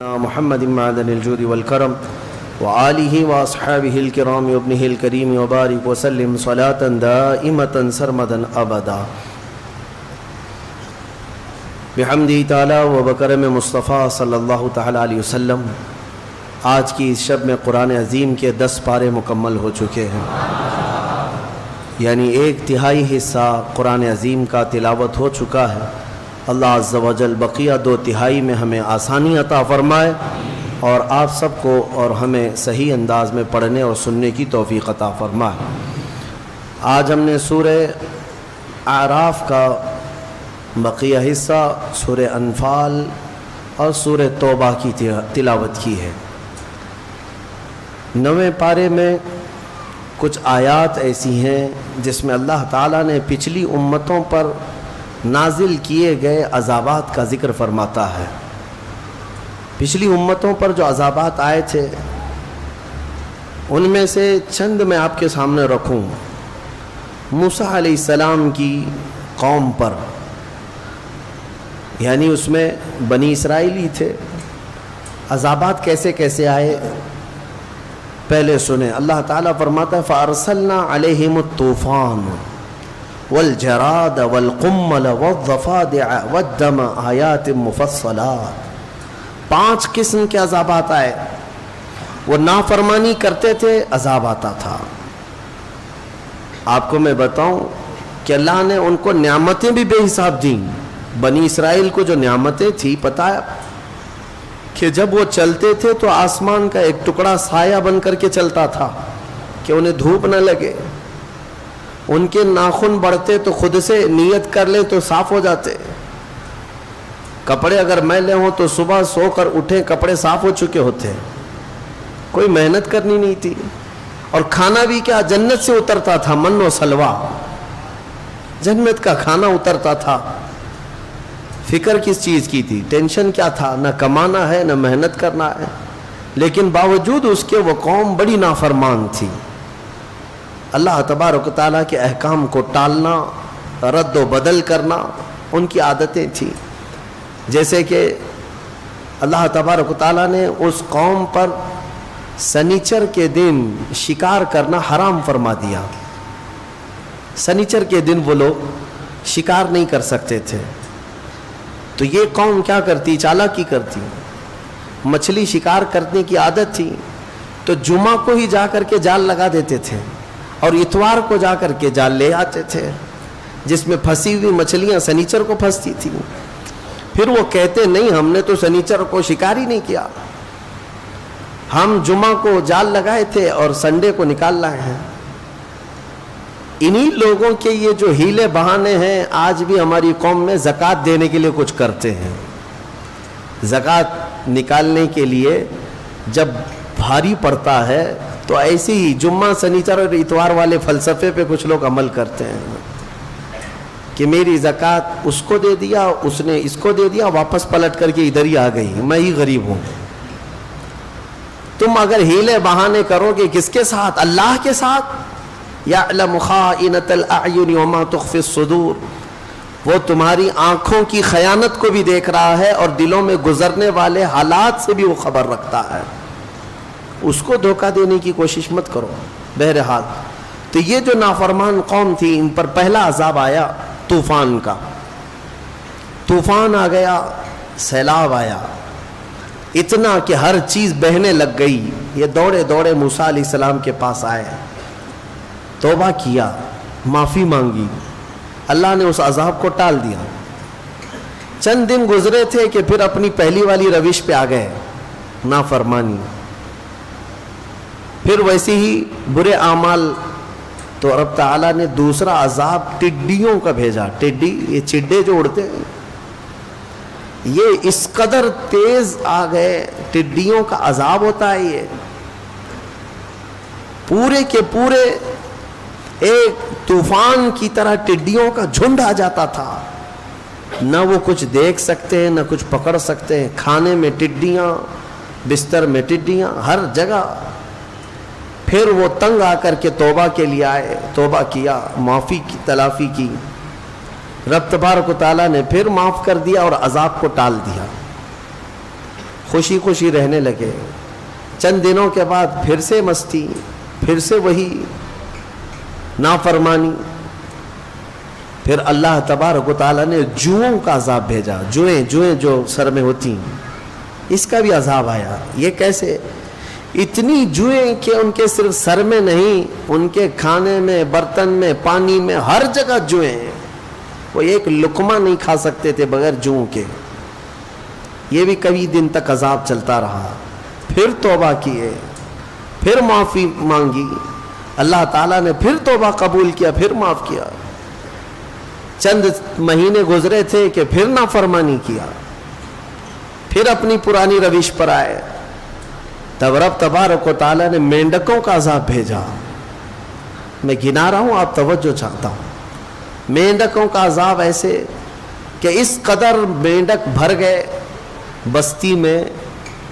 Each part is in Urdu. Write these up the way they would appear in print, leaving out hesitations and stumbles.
محمد معدن الجود والكرم وآله وأصحابه الكرام وابنه الكريم وبارك وسلم صلاة دائمة سرمدا أبدا بحمدہ تعالی و بکرم مصطفیٰ صلی اللہ تعالی علیہ وسلم۔ آج کی اس شب میں قرآن عظیم کے 10 پارے مکمل ہو چکے ہیں، یعنی 1/3 حصہ قرآن عظیم کا تلاوت ہو چکا ہے۔ اللہ عز و جل بقیہ 2/3 میں ہمیں آسانی عطا فرمائے اور آپ سب کو اور ہمیں صحیح انداز میں پڑھنے اور سننے کی توفیق عطا فرمائے۔ آج ہم نے سورہ اعراف کا بقیہ حصہ، سورہ انفال اور سورہ توبہ کی تلاوت کی ہے۔ 9ویں پارے میں کچھ آیات ایسی ہیں جس میں اللہ تعالیٰ نے پچھلی امتوں پر نازل کیے گئے عذابات کا ذکر فرماتا ہے۔ پچھلی امتوں پر جو عذابات آئے تھے ان میں سے چند میں آپ کے سامنے رکھوں۔ موسیٰ علیہ السلام کی قوم پر، یعنی اس میں بنی اسرائیلی تھے، عذابات کیسے کیسے آئے پہلے سنیں۔ اللہ تعالیٰ فرماتا ہے فَأَرْسَلْنَا عَلَيْهِمُ الطُّوفَانَ والجراد والقمل والضفادع والدم آیات مفصلات۔ 5 قسم کے عذابات آئے۔ وہ نافرمانی کرتے تھے، عذاب آتا تھا۔ آپ کو میں بتاؤں کہ اللہ نے ان کو نعمتیں بھی بے حساب دیں۔ بنی اسرائیل کو جو نعمتیں تھی، پتہ ہے کہ جب وہ چلتے تھے تو آسمان کا ایک ٹکڑا سایہ بن کر کے چلتا تھا کہ انہیں دھوپ نہ لگے۔ ان کے ناخن بڑھتے تو خود سے نیت کر لیں تو صاف ہو جاتے۔ کپڑے اگر میلے ہوں تو صبح سو کر اٹھیں کپڑے صاف ہو چکے ہوتے۔ کوئی محنت کرنی نہیں تھی۔ اور کھانا بھی کیا جنت سے اترتا تھا، من و سلوہ، جنت کا کھانا اترتا تھا۔ فکر کس چیز کی تھی؟ ٹینشن کیا تھا؟ نہ کمانا ہے نہ محنت کرنا ہے۔ لیکن باوجود اس کے وہ قوم بڑی نافرمان تھی۔ اللہ تبارک و تعالیٰ کے احکام کو ٹالنا، رد و بدل کرنا ان کی عادتیں تھیں۔ جیسے کہ اللہ تبارک و تعالیٰ نے اس قوم پر سنیچر کے دن شکار کرنا حرام فرما دیا۔ سنیچر کے دن وہ لوگ شکار نہیں کر سکتے تھے۔ تو یہ قوم کیا کرتی؟ چالاکی کرتی۔ مچھلی شکار کرنے کی عادت تھی تو جمعہ کو ہی جا کر کے جال لگا دیتے تھے اور اتوار کو جا کر کے جال لے آتے تھے، جس میں پھنسی ہوئی مچھلیاں سنیچر کو پھنستی تھیں۔ پھر وہ کہتے نہیں، ہم نے تو سنیچر کو شکار ہی نہیں کیا، ہم جمعہ کو جال لگائے تھے اور سنڈے کو نکال لائے ہیں۔ انہی لوگوں کے یہ جو ہیلے بہانے ہیں آج بھی ہماری قوم میں زکوٰۃ دینے کے لیے کچھ کرتے ہیں۔ زکوٰۃ نکالنے کے لیے جب بھاری پڑتا ہے تو ایسے ہی جمعہ سنیچر اور اتوار والے فلسفے پہ کچھ لوگ عمل کرتے ہیں کہ میری زکوٰۃ اس کو دے دیا، اس نے اس کو دے دیا، واپس پلٹ کر کے ادھر ہی آ گئی، میں ہی غریب ہوں۔ تم اگر ہیلے بہانے کرو گے کس کے ساتھ؟ اللہ کے ساتھ۔ یعلم خائنۃ الاعین وما تخفی الصدور، وہ تمہاری آنکھوں کی خیانت کو بھی دیکھ رہا ہے اور دلوں میں گزرنے والے حالات سے بھی وہ خبر رکھتا ہے۔ اس کو دھوکہ دینے کی کوشش مت کرو۔ بہرحال تو یہ جو نافرمان قوم تھی ان پر پہلا عذاب آیا طوفان کا۔ طوفان آ گیا، سیلاب آیا، اتنا کہ ہر چیز بہنے لگ گئی۔ یہ دوڑے دوڑے موسیٰ علیہ السلام کے پاس آئے، توبہ کیا، معافی مانگی۔ اللہ نے اس عذاب کو ٹال دیا۔ چند دن گزرے تھے کہ پھر اپنی پہلی والی روش پہ آ گئے، نافرمانی۔ پھر ویسے ہی برے اعمال، تو رب تعالیٰ نے دوسرا عذاب ٹڈیوں کا بھیجا۔ ٹڈی، یہ چڈے جو اڑتے ہیں، یہ اس قدر تیز آ گئے۔ ٹڈیوں کا عذاب ہوتا ہے یہ، پورے کے پورے ایک طوفان کی طرح ٹڈیوں کا جھنڈ آ جاتا تھا۔ نہ وہ کچھ دیکھ سکتے ہیں نہ کچھ پکڑ سکتے ہیں۔ کھانے میں ٹڈیاں، بستر میں ٹڈیاں، ہر جگہ۔ پھر وہ تنگ آ کر کے توبہ کے لیے آئے، توبہ کیا، معافی کی تلافی کی۔ رب تبارک و تعالیٰ نے پھر معاف کر دیا اور عذاب کو ٹال دیا۔ خوشی خوشی رہنے لگے. چند دنوں کے بعد پھر سے مستی, پھر سے وہی نافرمانی. پھر اللہ تبارک و تعالیٰ نے جوؤں کا عذاب بھیجا. جوئیں جو سر میں ہوتی ہیں, اس کا بھی عذاب آیا. یہ کیسے؟ اتنی جوئیں کہ ان کے صرف سر میں نہیں, ان کے کھانے میں, برتن میں, پانی میں, ہر جگہ جوئیں ہیں. وہ ایک لقمہ نہیں کھا سکتے تھے بغیر جوؤں کے. یہ بھی کئی دن تک عذاب چلتا رہا. پھر توبہ کیے, پھر معافی مانگی, اللہ تعالیٰ نے پھر توبہ قبول کیا, پھر معاف کیا. چند مہینے گزرے تھے کہ پھر نافرمانی کیا, پھر اپنی پرانی روش پر آئے. تب رب تبارک و تعالیٰ نے مینڈکوں کا عذاب بھیجا. میں گنا رہا ہوں, آپ توجہ چاہتا ہوں. مینڈکوں کا عذاب ایسے کہ اس قدر مینڈک بھر گئے بستی میں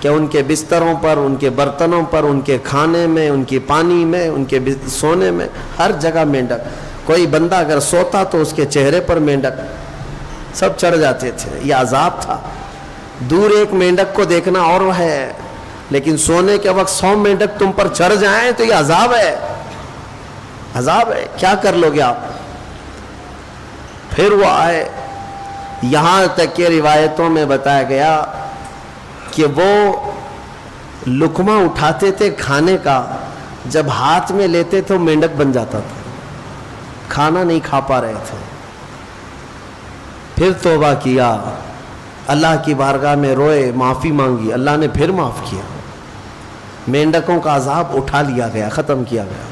کہ ان کے بستروں پر, ان کے برتنوں پر, ان کے کھانے میں, ان کی پانی میں, ان کے سونے میں, ہر جگہ مینڈک. کوئی بندہ اگر سوتا تو اس کے چہرے پر مینڈک سب چڑھ جاتے تھے. یہ عذاب تھا. دور ایک مینڈک کو دیکھنا اور وہ ہے, لیکن سونے کے وقت 100 مینڈک تم پر چڑھ جائیں تو یہ عذاب ہے. عذاب ہے, کیا کر لو گے آپ؟ پھر وہ آئے. یہاں تک کہ روایتوں میں بتایا گیا کہ وہ لقمہ اٹھاتے تھے کھانے کا, جب ہاتھ میں لیتے تو مینڈک بن جاتا تھا. کھانا نہیں کھا پا رہے تھے. پھر توبہ کیا, اللہ کی بارگاہ میں روئے, معافی مانگی, اللہ نے پھر معاف کیا. مینڈکوں کا عذاب اٹھا لیا گیا, ختم کیا گیا.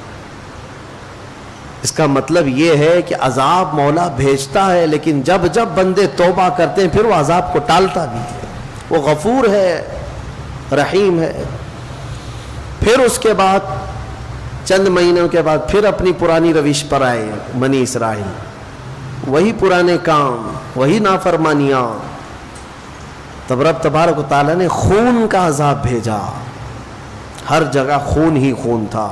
اس کا مطلب یہ ہے کہ عذاب مولا بھیجتا ہے, لیکن جب جب بندے توبہ کرتے ہیں پھر وہ عذاب کو ٹالتا بھی ہے. وہ غفور ہے, رحیم ہے. پھر اس کے بعد چند مہینوں کے بعد پھر اپنی پرانی روش پر آئے بنی اسرائیل. وہی پرانے کام, وہی نافرمانیاں. تب رب تبارک و تعالیٰ نے خون کا عذاب بھیجا. ہر جگہ خون ہی خون تھا.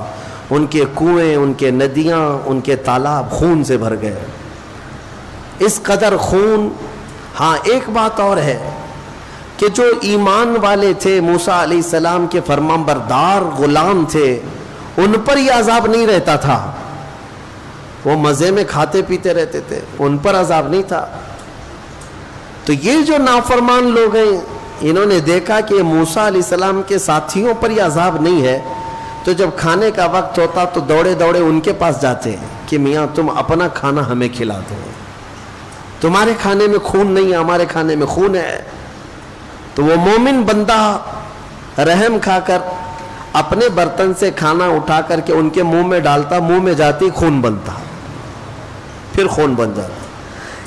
ان کے کنویں, ان کے ندیاں, ان کے تالاب خون سے بھر گئے. اس قدر خون. ہاں ایک بات اور ہے کہ جو ایمان والے تھے, موسیٰ علیہ السلام کے فرمانبردار غلام تھے, ان پر یہ عذاب نہیں رہتا تھا. وہ مزے میں کھاتے پیتے رہتے تھے, ان پر عذاب نہیں تھا. تو یہ جو نافرمان لوگ ہیں, انہوں نے دیکھا کہ موسیٰ علیہ السلام کے ساتھیوں پر یہ عذاب نہیں ہے, تو جب کھانے کا وقت ہوتا تو دوڑے دوڑے ان کے پاس جاتے ہیں کہ میاں تم اپنا کھانا ہمیں کھلا دو, تمہارے کھانے میں خون نہیں ہے, ہمارے کھانے میں خون ہے. تو وہ مومن بندہ رحم کھا کر اپنے برتن سے کھانا اٹھا کر کے ان کے منہ میں ڈالتا, منہ میں جاتی خون بنتا, پھر خون بن جاتا.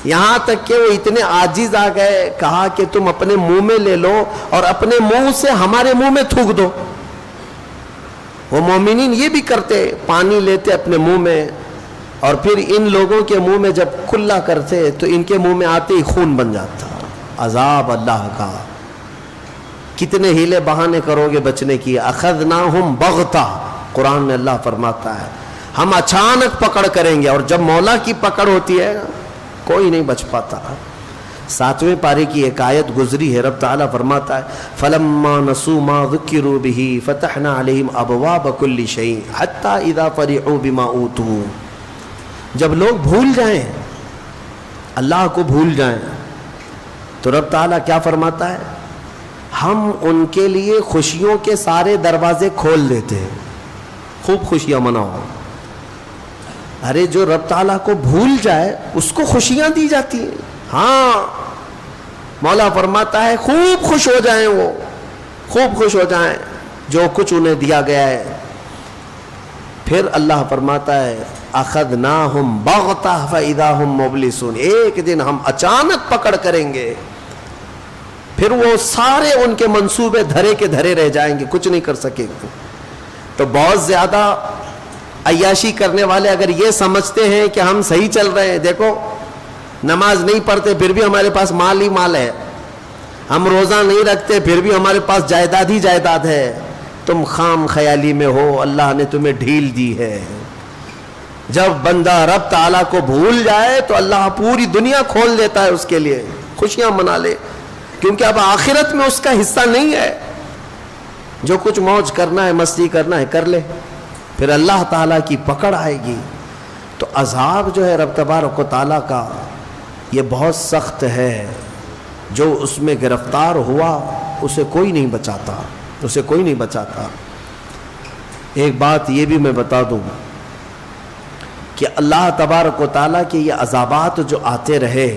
یہاں تک کہ وہ اتنے عاجز آ گئے, کہا کہ تم اپنے منہ میں لے لو اور اپنے منہ سے ہمارے منہ میں تھوک دو. وہ مومنین یہ بھی کرتے, پانی لیتے اپنے منہ میں اور پھر ان لوگوں کے منہ میں جب کلا کرتے تو ان کے منہ میں آتے ہی خون بن جاتا. عذاب اللہ کا. کتنے ہیلے بہانے کرو گے بچنے کی. اخذناہم بغتہ, قرآن میں اللہ فرماتا ہے ہم اچانک پکڑ کریں گے, اور جب مولا کی پکڑ ہوتی ہے کوئی نہیں بچ پاتا. 7ویں پارے کی ایک آیت گزری ہے, رب تعالیٰ فرماتا ہے فَلَمَّا نَسُوا مَا ذُكِّرُوا بِهِ فَتَحْنَا عَلَيْهِمْ أَبْوَابَ كُلِّ شَيْءٍ حَتَّى إِذَا فَرِحُوا بِمَا أُوتُوا. جب لوگ بھول جائیں, اللہ کو بھول جائیں, تو رب تعالیٰ کیا فرماتا ہے, ہم ان کے لیے خوشیوں کے سارے دروازے کھول دیتے ہیں, خوب خوشیاں مناؤ. ارے جو رب تعالیٰ کو بھول جائے اس کو خوشیاں دی جاتی ہیں. ہاں مولا فرماتا ہے خوب خوش ہو جائیں, وہ خوب خوش ہو جائیں جو کچھ انہیں دیا گیا ہے. پھر اللہ فرماتا ہے اخذناہم بغتہ فاذا ہم مبلسون, ایک دن ہم اچانک پکڑ کریں گے, پھر وہ سارے ان کے منصوبے دھرے کے دھرے رہ جائیں گے, کچھ نہیں کر سکیں گے. تو بہت زیادہ عیاشی کرنے والے اگر یہ سمجھتے ہیں کہ ہم صحیح چل رہے ہیں, دیکھو نماز نہیں پڑھتے پھر بھی ہمارے پاس مال ہی مال ہے, ہم روزہ نہیں رکھتے پھر بھی ہمارے پاس جائیداد ہی جائیداد ہے, تم خام خیالی میں ہو, اللہ نے تمہیں ڈھیل دی ہے. جب بندہ رب تعالیٰ کو بھول جائے تو اللہ پوری دنیا کھول دیتا ہے اس کے لیے, خوشیاں منا لے. کیونکہ اب آخرت میں اس کا حصہ نہیں ہے. جو کچھ موج کرنا ہے مستی کرنا ہے کر لے, پھر اللہ تعالیٰ کی پکڑ آئے گی. تو عذاب جو ہے رب تبارک و تعالیٰ کا یہ بہت سخت ہے. جو اس میں گرفتار ہوا اسے کوئی نہیں بچاتا, اسے کوئی نہیں بچاتا. ایک بات یہ بھی میں بتا دوں کہ اللہ تبارک و تعالیٰ کے یہ عذابات جو آتے رہے,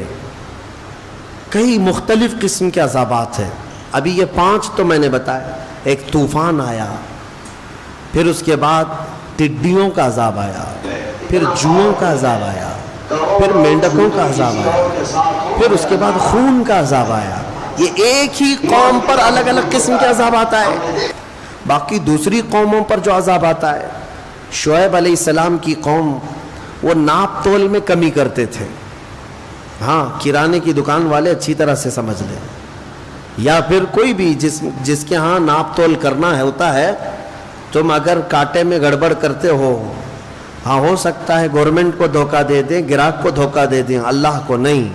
کئی مختلف قسم کے عذابات ہیں. ابھی یہ 5 تو میں نے بتایا. ایک طوفان آیا, پھر اس کے بعد ٹڈیوں کا عذاب آیا, پھر جوؤں کا عذاب آیا, پھر مینڈکوں کا عذاب آیا, پھر اس کے بعد خون کا عذاب آیا. یہ ایک ہی قوم پر الگ الگ قسم کے عذاب آتا ہے. باقی دوسری قوموں پر جو عذاب آتا ہے, شعیب علیہ السلام کی قوم وہ ناپ تول میں کمی کرتے تھے. ہاں, کرانے کی دکان والے اچھی طرح سے سمجھ لیں, یا پھر کوئی بھی جس کے ہاں ناپ تول کرنا ہے ہوتا ہے, تم اگر کانٹے میں گڑبڑ کرتے ہو, ہاں ہو سکتا ہے گورنمنٹ کو دھوکہ دے دیں, گراہک کو دھوکہ دے دیں, اللہ کو نہیں.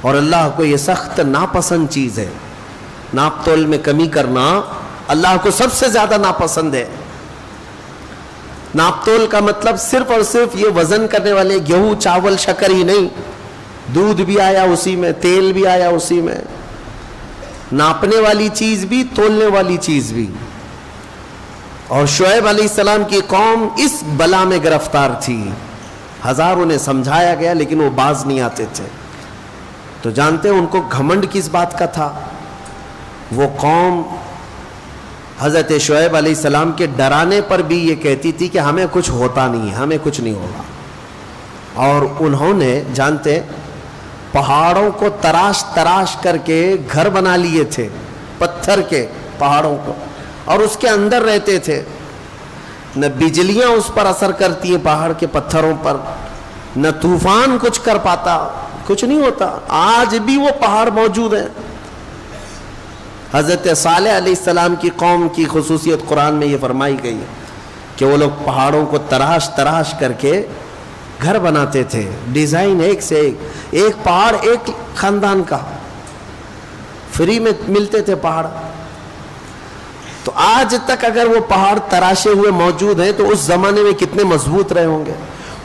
اور اللہ کو یہ سخت ناپسند چیز ہے. ناپ تول میں کمی کرنا اللہ کو سب سے زیادہ ناپسند ہے. ناپ تول کا مطلب صرف اور صرف یہ وزن کرنے والے گیہوں چاول شکر ہی نہیں, دودھ بھی آیا اسی میں, تیل بھی آیا اسی میں, ناپنے والی چیز بھی, تولنے والی چیز بھی. اور شعیب علیہ السلام کی قوم اس بلا میں گرفتار تھی. ہزار انہیں سمجھایا گیا لیکن وہ باز نہیں آتے تھے. تو جانتے ہیں ان کو گھمنڈ کس بات کا تھا؟ وہ قوم حضرت شعیب علیہ السلام کے ڈرانے پر بھی یہ کہتی تھی کہ ہمیں کچھ ہوتا نہیں, ہمیں کچھ نہیں ہوگا. اور انہوں نے جانتے پہاڑوں کو تراش تراش کر کے گھر بنا لیے تھے, پتھر کے پہاڑوں کو, اور اس کے اندر رہتے تھے. نہ بجلیاں اس پر اثر کرتی ہیں پہاڑ کے پتھروں پر, نہ طوفان کچھ کر پاتا, کچھ نہیں ہوتا. آج بھی وہ پہاڑ موجود ہیں. حضرت صالح علیہ السلام کی قوم کی خصوصیت قرآن میں یہ فرمائی گئی ہے کہ وہ لوگ پہاڑوں کو تراش تراش کر کے گھر بناتے تھے, ڈیزائن ایک سے ایک پہاڑ ایک خاندان کا, فری میں ملتے تھے پہاڑ. تو آج تک اگر وہ پہاڑ تراشے ہوئے موجود ہیں تو اس زمانے میں کتنے مضبوط رہے ہوں گے.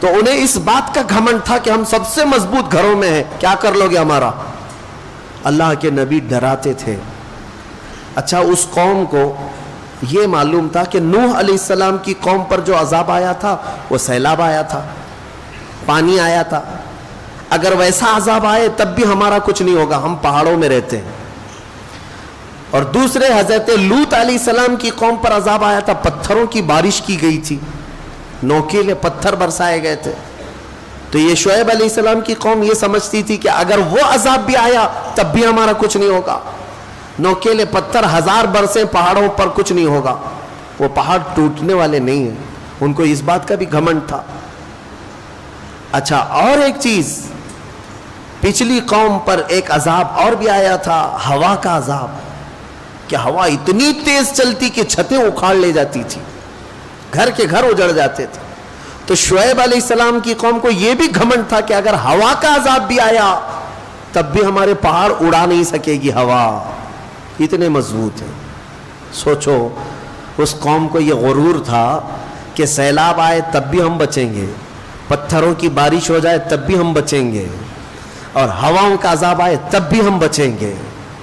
تو انہیں اس بات کا گھمنڈ تھا کہ ہم سب سے مضبوط گھروں میں ہیں, کیا کر لو گے ہمارا. اللہ کے نبی ڈراتے تھے. اچھا, اس قوم کو یہ معلوم تھا کہ نوح علیہ السلام کی قوم پر جو عذاب آیا تھا وہ سیلاب آیا تھا, پانی آیا تھا. اگر ویسا عذاب آئے تب بھی ہمارا کچھ نہیں ہوگا, ہم پہاڑوں میں رہتے ہیں. اور دوسرے حضرت لوط علیہ السلام کی قوم پر عذاب آیا تھا, پتھروں کی بارش کی گئی تھی, نوکیلے پتھر برسائے گئے تھے. تو یہ شعیب علیہ السلام کی قوم یہ سمجھتی تھی کہ اگر وہ عذاب بھی آیا تب بھی ہمارا کچھ نہیں ہوگا. نوکیلے پتھر 1000 برسیں پہاڑوں پر کچھ نہیں ہوگا, وہ پہاڑ ٹوٹنے والے نہیں ہیں. ان کو اس بات کا بھی گھمنڈ تھا. اچھا, اور ایک چیز, پچھلی قوم پر ایک عذاب اور بھی آیا تھا, ہوا کا عذاب. کہ ہوا اتنی تیز چلتی کہ چھتیں اکھاڑ لے جاتی تھی, گھر کے گھر اجڑ جاتے تھے. تو شعیب علیہ السلام کی قوم کو یہ بھی گھمنڈ تھا کہ اگر ہوا کا عذاب بھی آیا تب بھی ہمارے پہاڑ اڑا نہیں سکے گی ہوا, اتنے مضبوط ہیں. سوچو, اس قوم کو یہ غرور تھا کہ سیلاب آئے تب بھی ہم بچیں گے, پتھروں کی بارش ہو جائے تب بھی ہم بچیں گے, اور ہواؤں کا عذاب آئے تب بھی ہم بچیں گے.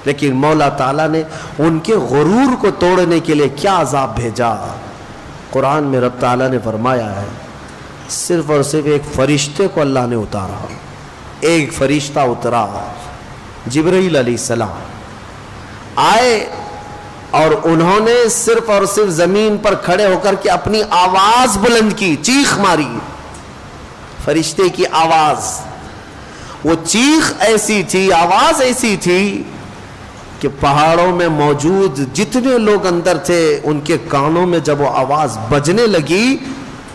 لیکن مولا تعالیٰ نے ان کے غرور کو توڑنے کے لیے کیا عذاب بھیجا. قرآن میں رب تعالیٰ نے فرمایا ہے, صرف اور صرف ایک فرشتے کو اللہ نے اتارا. ایک فرشتہ اترا, جبرائیل علیہ السلام آئے, اور انہوں نے صرف اور صرف زمین پر کھڑے ہو کر کے اپنی آواز بلند کی, چیخ ماری. فرشتے کی آواز, وہ چیخ ایسی تھی, آواز ایسی تھی کہ پہاڑوں میں موجود جتنے لوگ اندر تھے ان کے کانوں میں جب وہ آواز بجنے لگی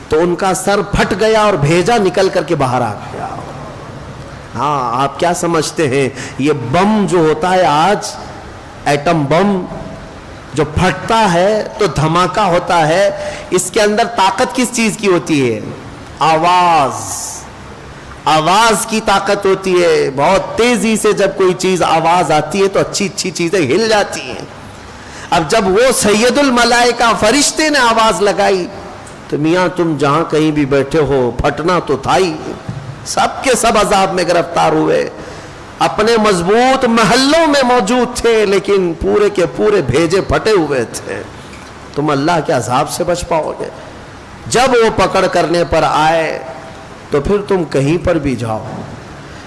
تو ان کا سر پھٹ گیا اور بھیجا نکل کر کے باہر آ گیا. ہاں, آپ کیا سمجھتے ہیں یہ بم جو ہوتا ہے آج, ایٹم بم جو پھٹتا ہے تو دھماکہ ہوتا ہے, اس کے اندر طاقت کس چیز کی ہوتی ہے؟ آواز. آواز کی طاقت ہوتی ہے، بہت تیزی سے جب کوئی چیز آواز آتی ہے تو اچھی اچھی چیزیں ہل جاتی ہیں۔ اب جب وہ سید الملائکہ فرشتے نے آواز لگائی تو میاں تم جہاں کہیں بھی بیٹھے ہو پھٹنا تو تھا ہی، سب کے سب عذاب میں گرفتار ہوئے، اپنے مضبوط محلوں میں موجود تھے لیکن پورے کے پورے بھیجے پھٹے ہوئے تھے۔ تم اللہ کے عذاب سے بچ پاؤ گے؟ جب وہ پکڑ کرنے پر آئے تو پھر تم کہیں پر بھی جاؤ۔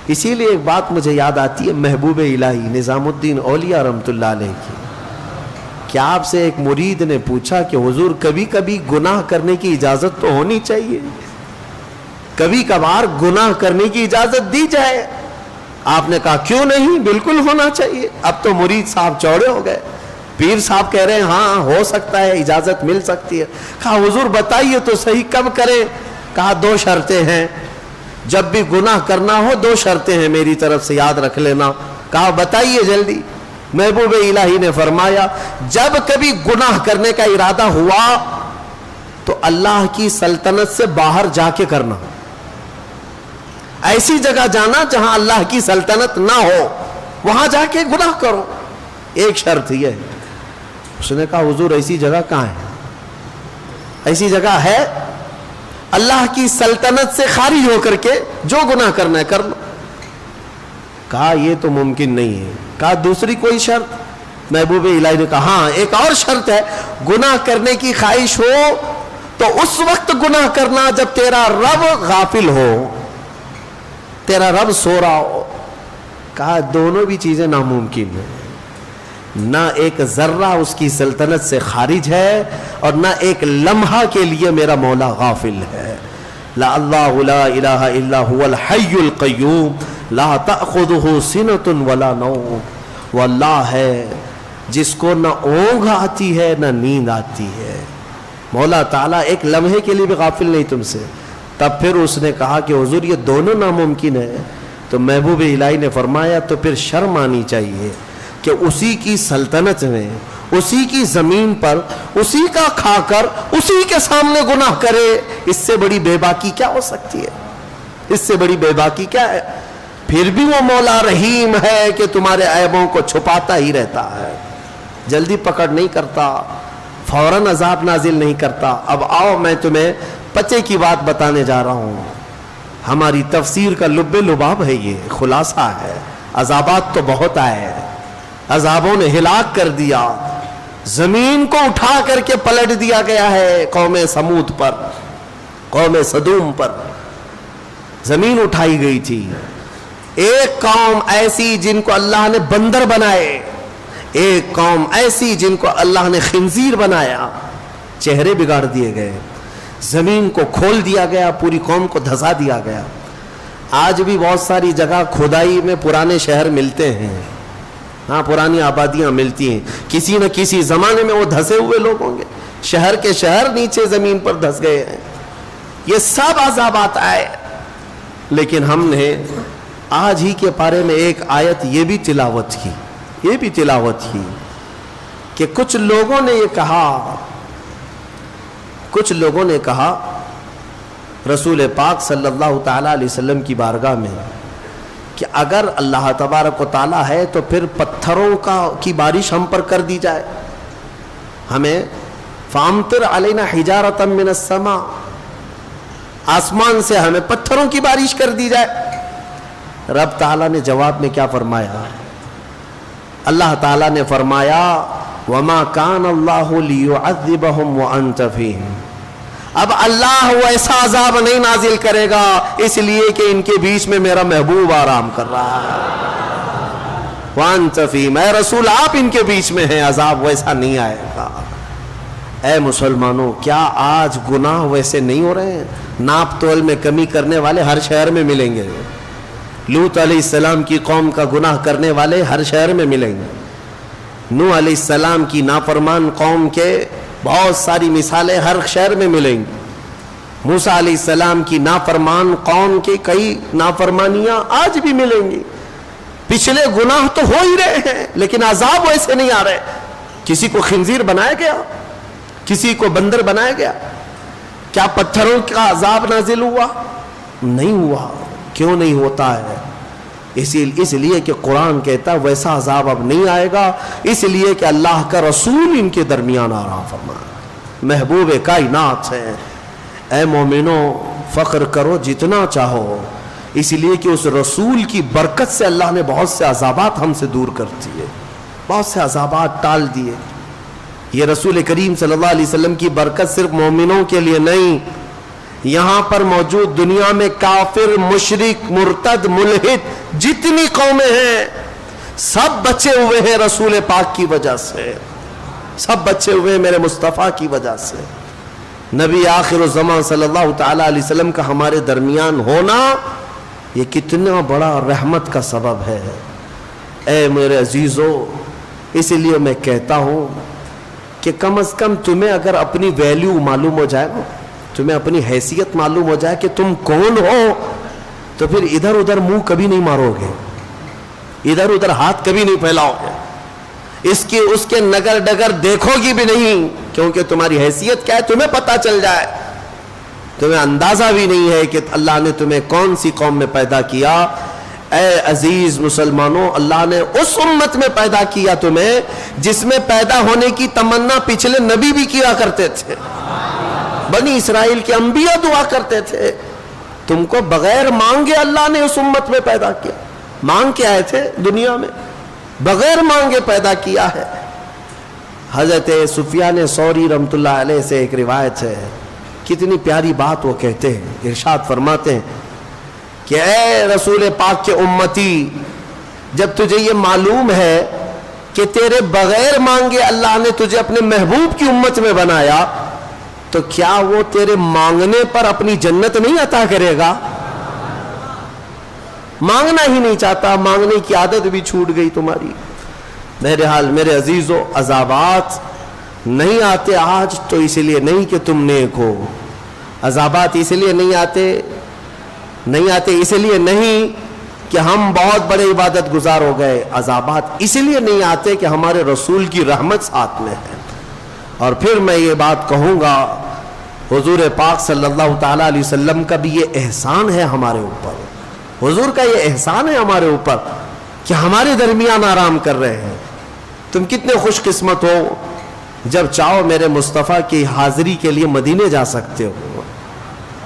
اسی لیے ایک بات مجھے یاد آتی ہے محبوب الہی نظام الدین اولیاء رحمۃ اللہ علیہ کی، کہ آپ سے ایک مرید نے پوچھا کہ حضور کبھی کبھی گناہ کرنے کی اجازت تو ہونی چاہیے، کبھی کبھار گناہ کرنے کی اجازت دی جائے۔ آپ نے کہا کیوں نہیں، بالکل ہونا چاہیے۔ اب تو مرید صاحب چوڑے ہو گئے، پیر صاحب کہہ رہے ہیں ہاں ہو سکتا ہے، اجازت مل سکتی ہے۔ کہا حضور بتائیے تو صحیح کب کریں؟ کہا 2 شرطیں ہیں، جب بھی گناہ کرنا ہو 2 شرطیں ہیں میری طرف سے، یاد رکھ لینا۔ کہا بتائیے جلدی۔ محبوب الہی نے فرمایا جب کبھی گناہ کرنے کا ارادہ ہوا تو اللہ کی سلطنت سے باہر جا کے کرنا، ایسی جگہ جانا جہاں اللہ کی سلطنت نہ ہو، وہاں جا کے گناہ کرو۔ ایک شرط یہ ہے۔ اس نے کہا حضور ایسی جگہ کہاں ہے؟ ایسی جگہ ہے اللہ کی سلطنت سے خارج ہو کر کے جو گناہ کرنا ہے کر لو۔ کہا یہ تو ممکن نہیں ہے۔ کہا دوسری کوئی شرط؟ محبوب الہی نے کہا ہاں ایک اور شرط ہے، گناہ کرنے کی خواہش ہو تو اس وقت گناہ کرنا جب تیرا رب غافل ہو، تیرا رب سو رہا ہو۔ کہا دونوں بھی چیزیں ناممکن ہیں، نہ ایک ذرہ اس کی سلطنت سے خارج ہے اور نہ ایک لمحہ کے لیے میرا مولا غافل ہے۔ لا اللہ لا الہ الا هو الحی القیوم لا تأخذہ سنۃ ولا نوم، وہ اللہ ہے جس کو نہ اونگ آتی ہے نہ نیند آتی ہے۔ مولا تعالیٰ ایک لمحے کے لیے بھی غافل نہیں تم سے۔ تب پھر اس نے کہا کہ حضور یہ دونوں ناممکن ہے، تو محبوب الہی نے فرمایا تو پھر شرم آنی چاہیے کہ اسی کی سلطنت میں، اسی کی زمین پر، اسی کا کھا کر اسی کے سامنے گناہ کرے۔ اس سے بڑی بے باکی کیا ہو سکتی ہے؟ اس سے بڑی بے باکی کیا ہے؟ پھر بھی وہ مولا رحیم ہے کہ تمہارے عیبوں کو چھپاتا ہی رہتا ہے، جلدی پکڑ نہیں کرتا، فوراً عذاب نازل نہیں کرتا۔ اب آؤ میں تمہیں پتے کی بات بتانے جا رہا ہوں، ہماری تفسیر کا لب لباب ہے، یہ خلاصہ ہے۔ عذابات تو بہت آئے، عذابوں نے ہلاک کر دیا، زمین کو اٹھا کر کے پلٹ دیا گیا ہے قوم سمود پر، قوم صدوم پر زمین اٹھائی گئی تھی۔ ایک قوم ایسی جن کو اللہ نے بندر بنائے، ایک قوم ایسی جن کو اللہ نے خنزیر بنایا، چہرے بگاڑ دیے گئے، زمین کو کھول دیا گیا، پوری قوم کو دھسا دیا گیا۔ آج بھی بہت ساری جگہ کھدائی میں پرانے شہر ملتے ہیں، ہاں پرانی آبادیاں ملتی ہیں، کسی نہ کسی زمانے میں وہ دھسے ہوئے لوگ ہوں گے، شہر کے شہر نیچے زمین پر دھس گئے ہیں۔ یہ سب عذابات آئے، لیکن ہم نے آج ہی کے پارے میں ایک آیت یہ بھی تلاوت کی کہ کچھ لوگوں نے کہا رسول پاک صلی اللہ تعالیٰ علیہ وسلم کی بارگاہ میں کہ اگر اللہ تبارک و تعالیٰ ہے تو پھر پتھروں کی بارش ہم پر کر دی جائے، ہمیں فامطر علینا حجارۃ من السماء، آسمان سے ہمیں پتھروں کی بارش کر دی جائے۔ رب تعالیٰ نے جواب میں کیا فرمایا؟ اللہ تعالیٰ نے فرمایا وما کان اللہ لیعذبہم وانت فیہم، اب اللہ ویسا عذاب نہیں نازل کرے گا اس لیے کہ ان کے بیچ میں میرا محبوب آرام کر رہا ہے۔ وانت فیہم، اے رسول آپ ان کے بیچ میں ہیں، عذاب ویسا نہیں آئے گا۔ اے مسلمانوں، کیا آج گناہ ویسے نہیں ہو رہے ہیں؟ ناپ تول میں کمی کرنے والے ہر شہر میں ملیں گے، لوط علیہ السلام کی قوم کا گناہ کرنے والے ہر شہر میں ملیں گے، نوح علیہ السلام کی نافرمان قوم کے بہت ساری مثالیں ہر شہر میں ملیں گی، موسیٰ علیہ السلام کی نافرمان قوم کی کئی نافرمانیاں آج بھی ملیں گی۔ پچھلے گناہ تو ہو ہی رہے ہیں لیکن عذاب ویسے نہیں آ رہے۔ کسی کو خنزیر بنایا گیا، کسی کو بندر بنایا گیا، کیا پتھروں کا عذاب نازل ہوا؟ نہیں ہوا۔ کیوں نہیں ہوتا ہے؟ اس لیے کہ قرآن کہتا ہے ویسا عذاب اب نہیں آئے گا، اس لیے کہ اللہ کا رسول ان کے درمیان آرام فرما، محبوب کائنات ہے۔ اے مومنوں فخر کرو جتنا چاہو، اس لیے کہ اس رسول کی برکت سے اللہ نے بہت سے عذابات ہم سے دور کر دیے، بہت سے عذابات ٹال دیے۔ یہ رسول کریم صلی اللہ علیہ وسلم کی برکت صرف مومنوں کے لیے نہیں، یہاں پر موجود دنیا میں کافر، مشرک، مرتد، ملحد جتنی قومیں ہیں سب بچے ہوئے ہیں رسول پاک کی وجہ سے، سب بچے ہوئے ہیں میرے مصطفیٰ کی وجہ سے۔ نبی آخر الزمان صلی اللہ تعالی علیہ وسلم کا ہمارے درمیان ہونا یہ کتنا بڑا رحمت کا سبب ہے۔ اے میرے عزیزو، اس لیے میں کہتا ہوں کہ کم از کم تمہیں اگر اپنی ویلیو معلوم ہو جائے نا، تمہیں اپنی حیثیت معلوم ہو جائے کہ تم کون ہو، تو پھر ادھر ادھر منہ کبھی نہیں مارو گے، ادھر ادھر ہاتھ کبھی نہیں پھیلاؤ گے، اس کے نگر ڈگر دیکھو گی بھی نہیں، کیونکہ تمہاری حیثیت کیا ہے تمہیں پتہ چل جائے۔ تمہیں اندازہ بھی نہیں ہے کہ اللہ نے تمہیں کون سی قوم میں پیدا کیا۔ اے عزیز مسلمانوں، اللہ نے اس امت میں پیدا کیا تمہیں جس میں پیدا ہونے کی تمنا پچھلے نبی بھی کیا کرتے تھے، بنی اسرائیل کے انبیاء دعا کرتے تھے۔ تم کو بغیر مانگے اللہ نے اس امت میں پیدا کیا، مانگ کے آئے تھے دنیا میں، بغیر مانگے پیدا کیا ہے۔ حضرت سفیان ثوری رحمۃ اللہ علیہ سے ایک روایت ہے، کتنی پیاری بات وہ کہتے ہیں، ارشاد فرماتے ہیں کہ اے رسول پاک کے امتی، جب تجھے یہ معلوم ہے کہ تیرے بغیر مانگے اللہ نے تجھے اپنے محبوب کی امت میں بنایا، تو کیا وہ تیرے مانگنے پر اپنی جنت نہیں عطا کرے گا؟ مانگنا ہی نہیں چاہتا، مانگنے کی عادت بھی چھوٹ گئی تمہاری۔ بہرحال میرے عزیزو، عذابات نہیں آتے آج تو اس لیے نہیں کہ تم نیک ہو، عذابات اس لیے نہیں آتے اس لیے نہیں کہ ہم بہت بڑے عبادت گزار ہو گئے، عذابات اس لیے نہیں آتے کہ ہمارے رسول کی رحمت ساتھ میں ہے۔ اور پھر میں یہ بات کہوں گا، حضور پاک صلی اللہ تعالی علیہ وسلم کا بھی یہ احسان ہے ہمارے اوپر، حضور کا یہ احسان ہے ہمارے اوپر کہ ہمارے درمیان آرام کر رہے ہیں۔ تم کتنے خوش قسمت ہو، جب چاہو میرے مصطفیٰ کی حاضری کے لیے مدینے جا سکتے ہو۔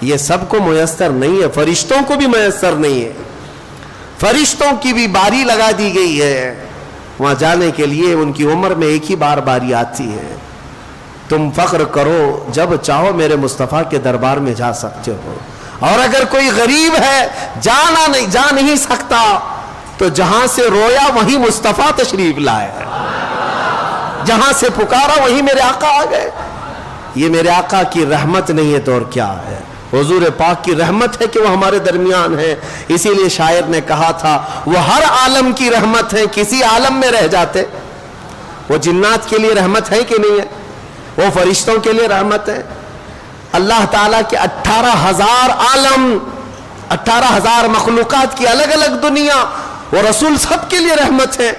یہ سب کو میسر نہیں ہے، فرشتوں کو بھی میسر نہیں ہے، فرشتوں کی بھی باری لگا دی گئی ہے وہاں جانے کے لیے، ان کی عمر میں ایک ہی بار باری آتی ہے۔ تم فخر کرو، جب چاہو میرے مصطفیٰ کے دربار میں جا سکتے ہو۔ اور اگر کوئی غریب ہے جا نہیں سکتا تو جہاں سے رویا وہیں مصطفیٰ تشریف لائے، جہاں سے پکارا وہیں میرے آقا آ گئے۔ یہ میرے آقا کی رحمت نہیں ہے تو اور کیا ہے؟ حضور پاک کی رحمت ہے کہ وہ ہمارے درمیان ہے۔ اسی لیے شاعر نے کہا تھا وہ ہر عالم کی رحمت ہے، کسی عالم میں رہ جاتے۔ وہ جنات کے لیے رحمت ہے کہ نہیں ہے؟ وہ فرشتوں کے لیے رحمت ہے۔ اللہ تعالیٰ کے 18,000 عالم، 18,000 مخلوقات کی الگ الگ دنیا، وہ رسول سب کے لیے رحمت ہے،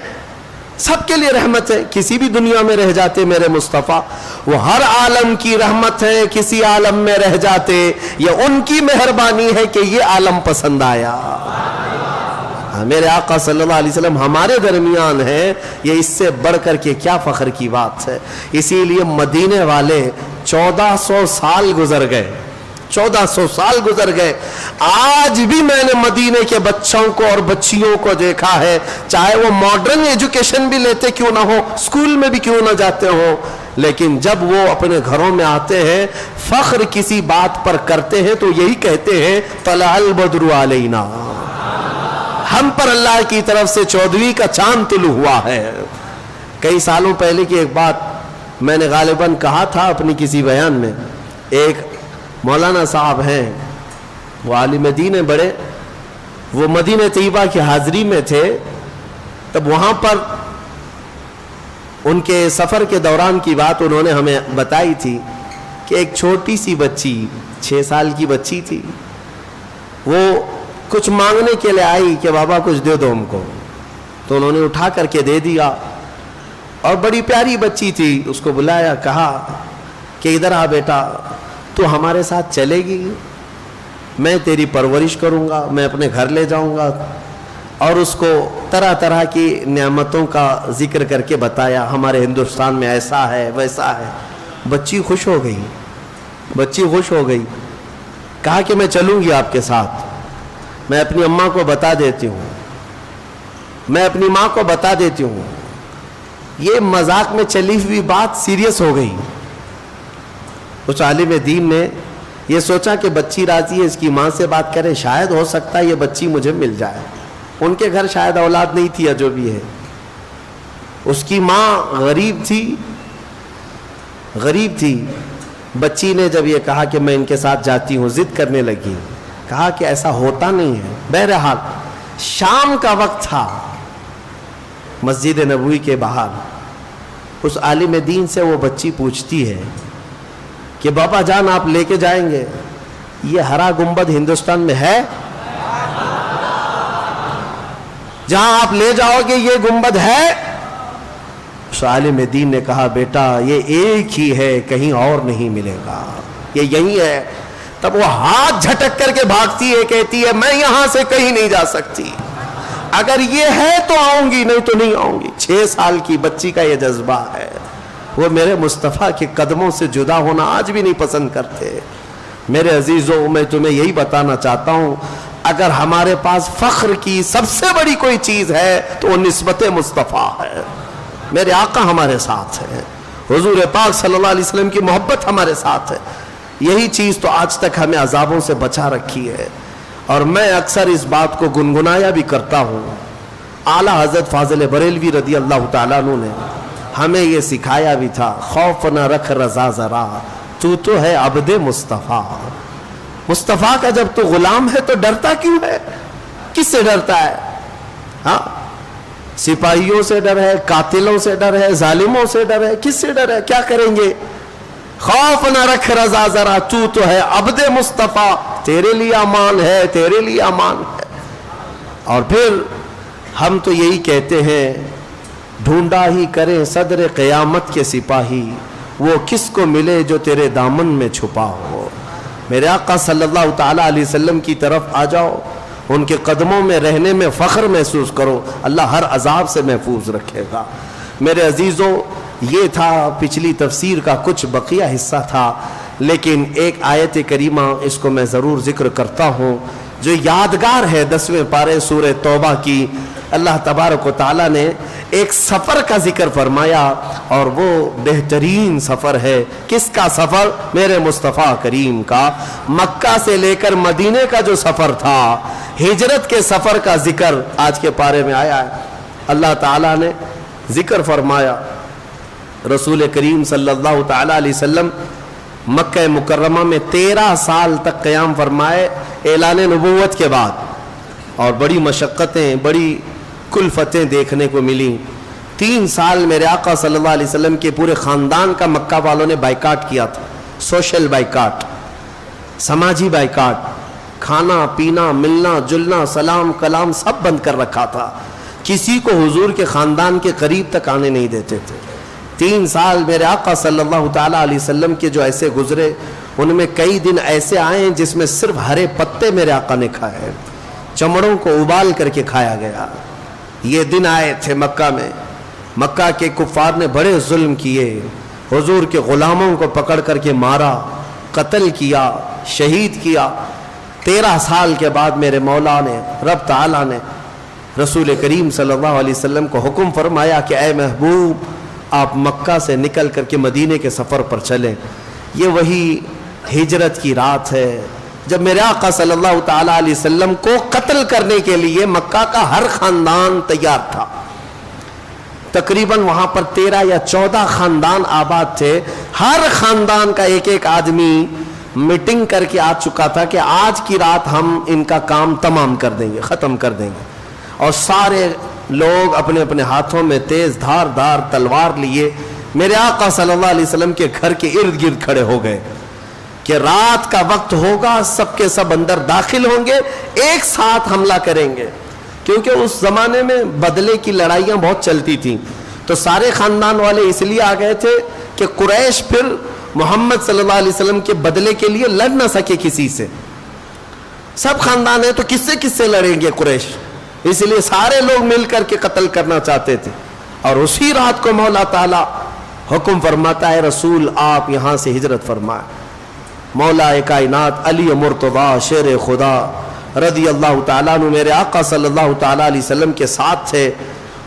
سب کے لیے رحمت ہے۔ کسی بھی دنیا میں رہ جاتے میرے مصطفیٰ، وہ ہر عالم کی رحمت ہے، کسی عالم میں رہ جاتے یہ ان کی مہربانی ہے کہ یہ عالم پسند آیا۔ میرے آقا صلی اللہ علیہ وسلم ہمارے درمیان ہے، یہ اس سے بڑھ کر کے کیا فخر کی بات ہے۔ اسی لیے مدینے والے 1400 سال گزر گئے، 1400 سال گزر گئے، آج بھی میں نے مدینے کے بچوں کو اور بچیوں کو دیکھا ہے، چاہے وہ ماڈرن ایجوکیشن بھی لیتے کیوں نہ ہو، اسکول میں بھی کیوں نہ جاتے ہو، لیکن جب وہ اپنے گھروں میں آتے ہیں فخر کسی بات پر کرتے ہیں تو یہی کہتے ہیں طلع البدر علینا، ہم پر اللہ کی طرف سے 14ویں کا چاند طلوع ہوا ہے۔ کئی سالوں پہلے کی ایک بات میں نے غالباً کہا تھا اپنی کسی بیان میں، ایک مولانا صاحب ہیں، وہ عالم دین ہیں بڑے، وہ مدینہ طیبہ کی حاضری میں تھے، تب وہاں پر ان کے سفر کے دوران کی بات انہوں نے ہمیں بتائی تھی کہ ایک چھوٹی سی بچی 6 سال کی بچی تھی، وہ کچھ مانگنے کے لیے آئی کہ بابا کچھ دے دو ہم کو، تو انہوں نے اٹھا کر کے دے دیا، اور بڑی پیاری بچی تھی، اس کو بلایا، کہا کہ ادھر آ بیٹا، تو ہمارے ساتھ چلے گی؟ میں تیری پرورش کروں گا، میں اپنے گھر لے جاؤں گا. اور اس کو طرح طرح کی نعمتوں کا ذکر کر کے بتایا، ہمارے ہندوستان میں ایسا ہے ویسا ہے. بچی خوش ہو گئی، بچی خوش ہو گئی. کہا کہ میں چلوں گی آپ کے ساتھ، میں اپنی اماں کو بتا دیتی ہوں، میں اپنی ماں کو بتا دیتی ہوں. یہ مذاق میں چلی ہوئی بات سیریس ہو گئی. اس عالم دین نے یہ سوچا کہ بچی راضی ہے، اس کی ماں سے بات کرے، شاید ہو سکتا ہے یہ بچی مجھے مل جائے. ان کے گھر شاید اولاد نہیں تھی یا جو بھی ہے. اس کی ماں غریب تھی. بچی نے جب یہ کہا کہ میں ان کے ساتھ جاتی ہوں، ضد کرنے لگی. کہا کہ ایسا ہوتا نہیں ہے. بہرحال شام کا وقت تھا، مسجد نبوی کے باہر. اس عالم دین سے وہ بچی پوچھتی ہے کہ بابا جان آپ لے کے جائیں گے، یہ ہرا گنبد ہندوستان میں ہے؟ جہاں آپ لے جاؤ گے یہ گنبد ہے؟ اس عالم دین نے کہا بیٹا یہ ایک ہی ہے، کہیں اور نہیں ملے گا، یہ یہی ہے. تب وہ ہاتھ جھٹک کر کے بھاگتی ہے، کہتی ہے میں یہاں سے کہیں نہیں جا سکتی، اگر یہ ہے تو آؤں گی، نہیں تو نہیں آؤں گی. 6 سال کی بچی کا یہ جذبہ ہے. وہ میرے مصطفیٰ کے قدموں سے جدا ہونا آج بھی نہیں پسند کرتے. میرے عزیزوں میں تمہیں یہی بتانا چاہتا ہوں، اگر ہمارے پاس فخر کی سب سے بڑی کوئی چیز ہے تو وہ نسبت مصطفیٰ ہے. میرے آقا ہمارے ساتھ ہے، حضور پاک صلی اللہ علیہ وسلم کی محبت ہمارے ساتھ ہے. یہی چیز تو آج تک ہمیں عذابوں سے بچا رکھی ہے. اور میں اکثر اس بات کو گنگنایا بھی کرتا ہوں. اعلیٰ حضرت فاضل بریلوی رضی اللہ تعالیٰ عنہ نے ہمیں یہ سکھایا بھی تھا، خوف نہ رکھ رضا ذرا، تو ہے عبد مصطفیٰ. مصطفیٰ کا جب تو غلام ہے تو ڈرتا کیوں ہے؟ کس سے ڈرتا ہے؟ ہاں، سپاہیوں سے ڈر ہے، قاتلوں سے ڈر ہے، ظالموں سے ڈر ہے، کس سے ڈر ہے؟ کیا کریں گے؟ خوف نہ رکھ رضا ذرا، تو ہے عبد مصطفیٰ، تیرے لیے امان ہے، تیرے لیے امان ہے. اور پھر ہم تو یہی کہتے ہیں، ڈھونڈا ہی کریں صدر قیامت کے سپاہی، وہ کس کو ملے جو تیرے دامن میں چھپا ہو. میرے آقا صلی اللہ تعالیٰ علیہ وسلم کی طرف آ جاؤ، ان کے قدموں میں رہنے میں فخر محسوس کرو، اللہ ہر عذاب سے محفوظ رکھے گا. میرے عزیزوں یہ تھا پچھلی تفسیر کا کچھ بقیہ حصہ تھا، لیکن ایک آیت کریمہ اس کو میں ضرور ذکر کرتا ہوں جو یادگار ہے. 10ویں پارے سورہ توبہ کی اللہ تبارک و تعالیٰ نے ایک سفر کا ذکر فرمایا، اور وہ بہترین سفر ہے. کس کا سفر؟ میرے مصطفیٰ کریم کا. مکہ سے لے کر مدینے کا جو سفر تھا، ہجرت کے سفر کا ذکر آج کے پارے میں آیا ہے. اللہ تعالیٰ نے ذکر فرمایا، رسول کریم صلی اللہ تعالیٰ علیہ وسلم مکہ مکرمہ میں 13 سال تک قیام فرمائے اعلان نبوت کے بعد، اور بڑی مشقتیں، بڑی کلفتیں دیکھنے کو ملی. 3 سال میرے آقا صلی اللہ علیہ وسلم کے پورے خاندان کا مکہ والوں نے بائیکاٹ کیا تھا. سوشل بائیکاٹ، سماجی بائیکاٹ، کھانا پینا ملنا جلنا سلام کلام سب بند کر رکھا تھا. کسی کو حضور کے خاندان کے قریب تک آنے نہیں دیتے تھے. 3 سال میرے آقا صلی اللہ تعالیٰ علیہ وسلم کے جو ایسے گزرے، ان میں کئی دن ایسے آئے ہیں جس میں صرف ہرے پتے میرے آقا نے کھائے، چمڑوں کو ابال کر کے کھایا گیا. یہ دن آئے تھے مکہ میں. مکہ کے کفار نے بڑے ظلم کیے، حضور کے غلاموں کو پکڑ کر کے مارا، قتل کیا، شہید کیا. 13 سال کے بعد میرے مولا نے، رب تعالیٰ نے رسول کریم صلی اللہ علیہ وسلم کو حکم فرمایا کہ اے محبوب آپ مکہ سے نکل کر کے مدینے کے سفر پر چلیں. یہ وہی ہجرت کی رات ہے جب میرے آقا صلی اللہ تعالیٰ علیہ وسلم کو قتل کرنے کے لیے مکہ کا ہر خاندان تیار تھا. تقریباً وہاں پر 13 یا 14 خاندان آباد تھے. ہر خاندان کا ایک آدمی میٹنگ کر کے آ چکا تھا کہ آج کی رات ہم ان کا کام تمام کر دیں گے، ختم کر دیں گے. اور سارے لوگ اپنے اپنے ہاتھوں میں تیز دھار تلوار لیے میرے آقا صلی اللہ علیہ وسلم کے گھر کے ارد گرد کھڑے ہو گئے کہ رات کا وقت ہوگا، سب کے سب اندر داخل ہوں گے، ایک ساتھ حملہ کریں گے. کیونکہ اس زمانے میں بدلے کی لڑائیاں بہت چلتی تھیں، تو سارے خاندان والے اس لیے آ گئے تھے کہ قریش پھر محمد صلی اللہ علیہ وسلم کے بدلے کے لیے لڑ نہ سکے کسی سے. سب خاندان ہیں تو کس سے لڑیں گے قریش، اس لیے سارے لوگ مل کر کے قتل کرنا چاہتے تھے. اور اسی رات کو مولا تعالیٰ حکم فرماتا ہے رسول آپ یہاں سے ہجرت فرمائے. مولا کائنات علی مرتضیٰ شیر خدا رضی اللہ تعالیٰ عنہ میرے آقا صلی اللہ تعالیٰ علیہ وسلم کے ساتھ تھے.